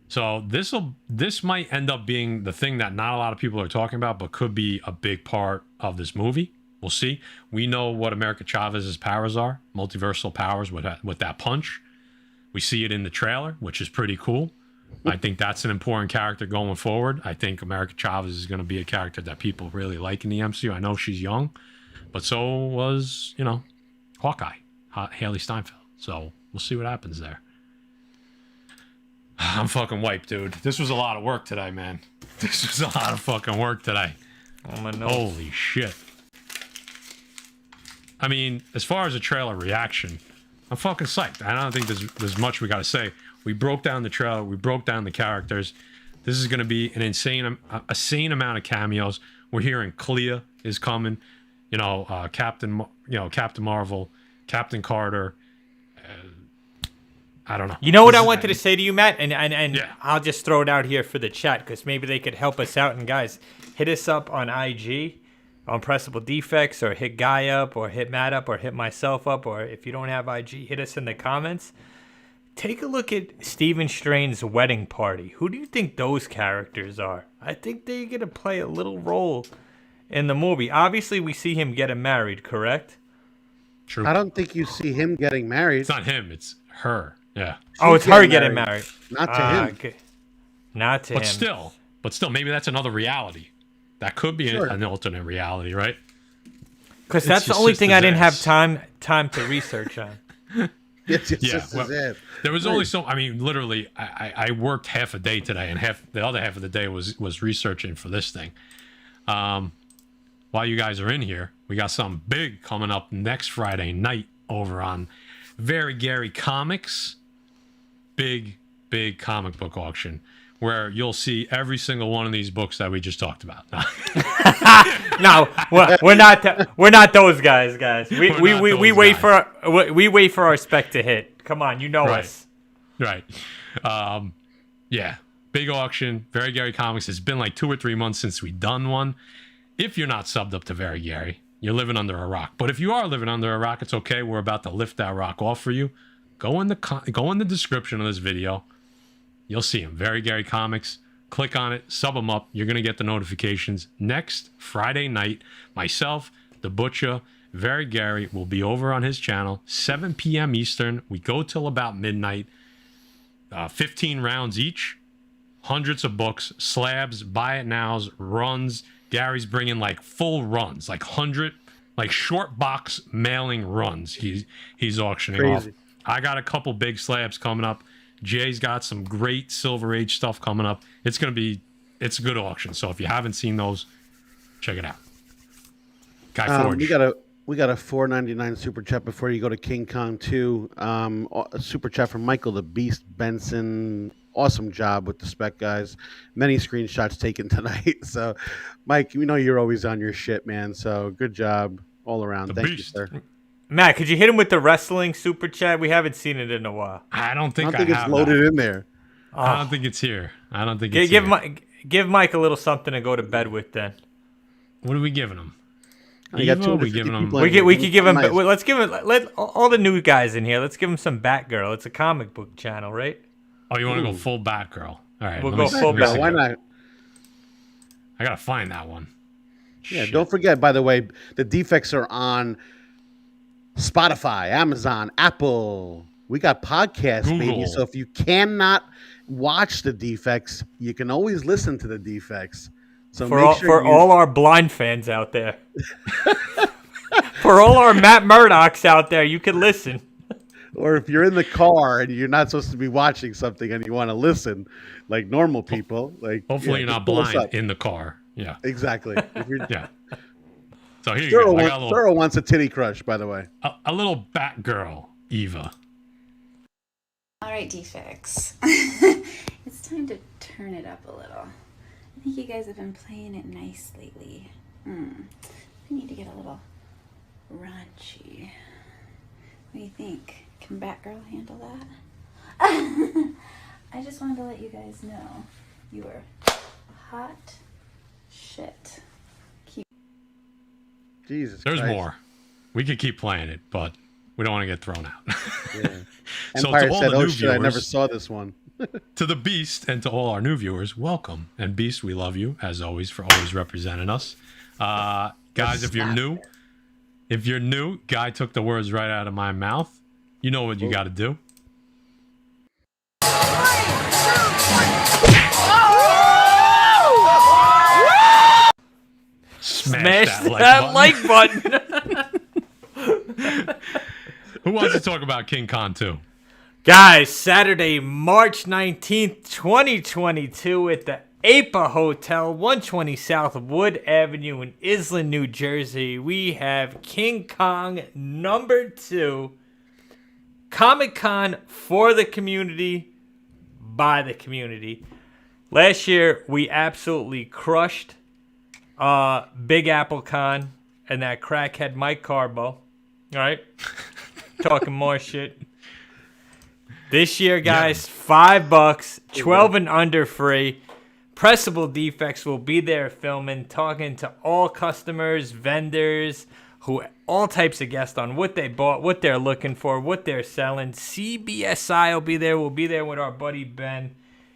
So this might end up being the thing that not a lot of people are talking about, but could be a big part of this movie. We'll see. We know what America Chavez's powers are, multiversal powers with that punch. We see it in the trailer, which is pretty cool. I think that's an important character going forward. I think America Chavez is going to be a character that people really like in the MCU. I know she's young, but so was, Hawkeye, Haley Steinfeld. So we'll see what happens there. I'm fucking wiped, dude. This was a lot of work today, man. This was a lot of fucking work today. Oh my nose. Holy shit. I mean, as far as a trailer reaction, I'm fucking psyched. I don't think there's much we got to say. We broke down the trailer. We broke down the characters. This is going to be an insane amount of cameos. We're hearing Clea is coming. Captain Marvel, Captain Carter. I don't know. You know what I wanted to say to you, Matt? And yeah. I'll just throw it out here for the chat because maybe they could help us out. And guys, hit us up on IG, on Pressable Defects, or hit Guy up, or hit Matt up, or hit myself up, or if you don't have IG, hit us in the comments. Take a look at Stephen Strange's wedding party. Who do you think those characters are? I think they're going to play a little role in the movie. Obviously, we see him getting married, correct? True. I don't think you see him getting married. It's not him. It's her. Yeah. Oh, it's her getting married. Not to him. Okay. Not to him. But still, maybe that's another reality. That could be an alternate reality, right? Because that's the only thing I didn't have time to research on. There was only so. I mean, literally, I worked half a day today, and the other half of the day was researching for this thing. While you guys are in here, we got something big coming up next Friday night over on Very Gary Comics, big comic book auction where you'll see every single one of these books that we just talked about. No, we're not those guys. We wait for our spec to hit. Come on, you know us. Right. Yeah. Big auction. Very Gary Comics. It's been like 2 or 3 months since we done one. If you're not subbed up to Very Gary, you're living under a rock. But if you are living under a rock, it's okay. We're about to lift that rock off for you. Go in the description of this video. You'll see him. Very Gary Comics. Click on it. Sub him up. You're going to get the notifications. Next Friday night, myself, the Butcher, Very Gary will be over on his channel, 7 p.m. Eastern. We go till about midnight. 15 rounds each. Hundreds of books. Slabs. Buy it nows. Runs. Gary's bringing like full runs. Like 100. Like short box mailing runs. He's auctioning off. I got a couple big slabs coming up. Jay's got some great Silver Age stuff coming up. It's a good auction. So if you haven't seen those, check it out. Guy Forge. We got a $4.99 super chat before you go to King Kong 2. A super chat from Michael the Beast Benson. Awesome job with the spec guys. Many screenshots taken tonight. So, Mike, we know you're always on your shit, man. So good job all around. Thank you, sir. Matt, could you hit him with the wrestling super chat? We haven't seen it in a while. I don't think it's loaded in there. I don't think it's here. I don't think it's here. Give Mike a little something to go to bed with then. What are we giving him? We could give him. Nice. Let's give him. Let all the new guys in here. Let's give him some Batgirl. It's a comic book channel, right? Oh, you want to go full Batgirl? All right, we'll go full Batgirl. Why not? I gotta find that one. Yeah, don't forget. By the way, the defects are on Spotify, Amazon, Apple. We got podcasts, Google. baby. So if you cannot watch the defects, you can always listen to the defects. So for all our blind fans out there, for all our Matt Murdochs out there, you can listen. Or if you're in the car and you're not supposed to be watching something and you want to listen, like normal people, like hopefully you're not blind in the car. Yeah, exactly. Yeah. So here you go. Thorough wants a titty crush, by the way. A little Batgirl, Eva. All right, Defects. It's time to turn it up a little. I think you guys have been playing it nice lately. We need to get a little raunchy. What do you think? Can Batgirl handle that? I just wanted to let you guys know you are hot shit. Jesus There's Christ. more. We could keep playing it, but we don't want to get thrown out. Yeah. So Empire to all said, the new shit, I never viewers, saw this one. to the Beast and to all our new viewers, welcome. And Beast, we love you, as always, for always representing us. Guys, if you're new, Guy took the words right out of my mouth. You know what you got to do. Smash that like button. Who wants to talk about King Kong 2? Guys, Saturday, March 19th, 2022 at the APA Hotel, 120 South Wood Avenue in Island, New Jersey. We have King Kong #2. Comic-Con for the community, by the community. Last year, we absolutely crushed Big Apple Con and that crackhead Mike Carbo. All right? Talking more shit. This year, guys, $5, 12 and under free. Pressable Defects will be there filming, talking to all customers, vendors, all types of guests on what they bought, what they're looking for, what they're selling. CBSI will be there. We'll be there with our buddy Ben.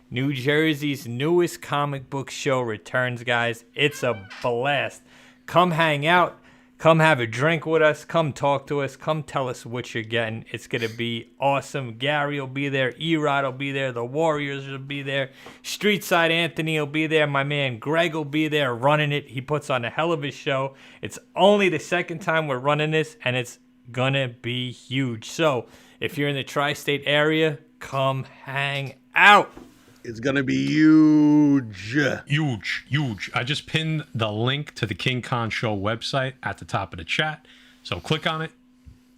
New Jersey's newest comic book show returns, guys. It's a blast. Come hang out. Come have a drink with us. Come talk to us. Come tell us what you're getting. It's going to be awesome. Gary will be there. E-Rod will be there. The Warriors will be there. Streetside Anthony will be there. My man Greg will be there running it. He puts on a hell of a show. It's only the second time we're running this, and it's going to be huge. So if you're in the tri-state area, come hang out. It's going to be huge. Huge. I just pinned the link to the King Kong Show website at the top of the chat. So click on it.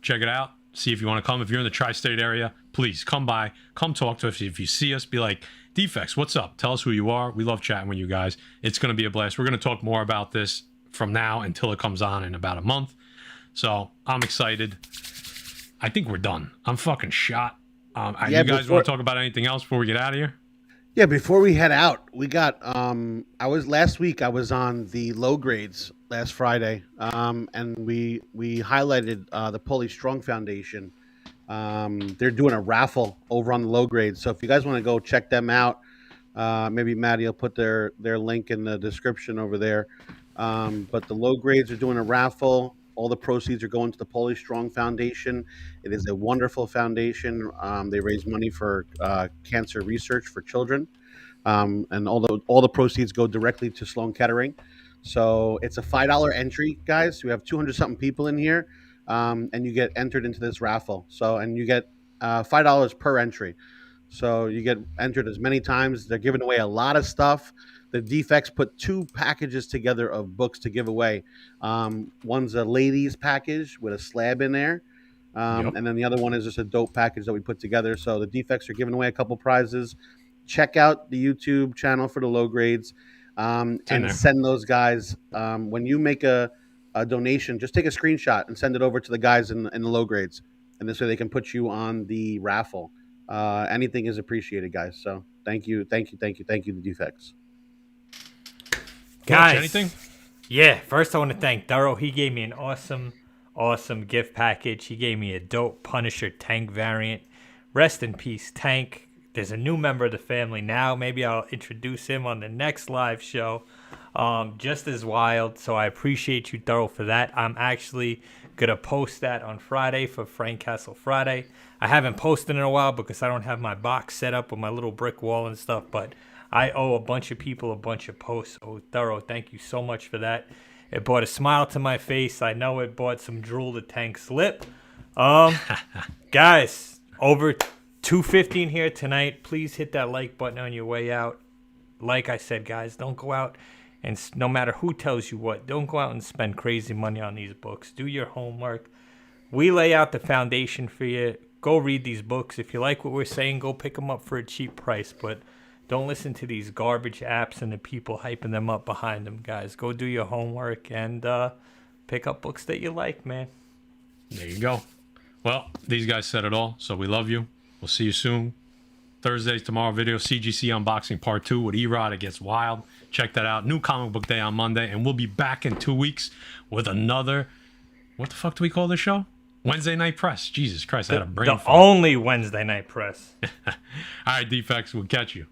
Check it out. See if you want to come. If you're in the tri-state area, please come by. Come talk to us. If you see us, be like, Defects, what's up? Tell us who you are. We love chatting with you guys. It's going to be a blast. We're going to talk more about this from now until it comes on in about a month. So I'm excited. I think we're done. I'm fucking shot. You guys want to talk about anything else before we get out of here? Yeah, before we head out, we got last week I was on the low grades last Friday, and we highlighted the Paulie Strong Foundation. They're doing a raffle over on the low grades, so if you guys want to go check them out, maybe Maddie will put their link in the description over there. But the low grades are doing a raffle. All the proceeds are going to the Paulie Strong Foundation. It is a wonderful foundation. They raise money for cancer research for children, and all the proceeds go directly to Sloan Kettering. So it's a $5 entry, guys. We have 200 something people in here, and you get entered into this raffle. So and you get $5 per entry. So you get entered as many times. They're giving away a lot of stuff. The Defects put 2 packages together of books to give away. One's a ladies package with a slab in there. And then the other one is just a dope package that we put together. So the Defects are giving away a couple prizes. Check out the YouTube channel for the low grades, and send those guys. When you make a donation, just take a screenshot and send it over to the guys in the low grades. And this way they can put you on the raffle. Anything is appreciated, guys. So thank you, the Defects. Guys, anything? Yeah, first I want to thank Darryl. He gave me an awesome gift package. He gave me a dope Punisher tank variant. Rest in peace, Tank. There's a new member of the family now. Maybe I'll introduce him on the next live show. Just as wild. So I appreciate you, Darryl, for that. I'm actually going to post that on Friday for Frank Castle Friday. I haven't posted in a while because I don't have my box set up with my little brick wall and stuff, but I owe a bunch of people a bunch of posts. So, Darryl, thank you so much for that. It brought a smile to my face. I know it brought some drool to Tank's lip. Guys, over 215 here tonight. Please hit that like button on your way out. Like I said, guys, don't go out and no matter who tells you what, don't go out and spend crazy money on these books. Do your homework. We lay out the foundation for you. Go read these books. If you like what we're saying, go pick them up for a cheap price. But don't listen to these garbage apps and the people hyping them up behind them, guys. Go do your homework and pick up books that you like, man. There you go. Well, these guys said it all, so we love you. We'll see you soon. Thursday's tomorrow video, CGC Unboxing Part 2 with E-Rod. It gets wild. Check that out. New comic book day on Monday, and we'll be back in 2 weeks with another... What the fuck do we call this show? Wednesday Night Press. Jesus Christ, I had a brain fart. The only Wednesday Night Press. All right, Defects, we'll catch you.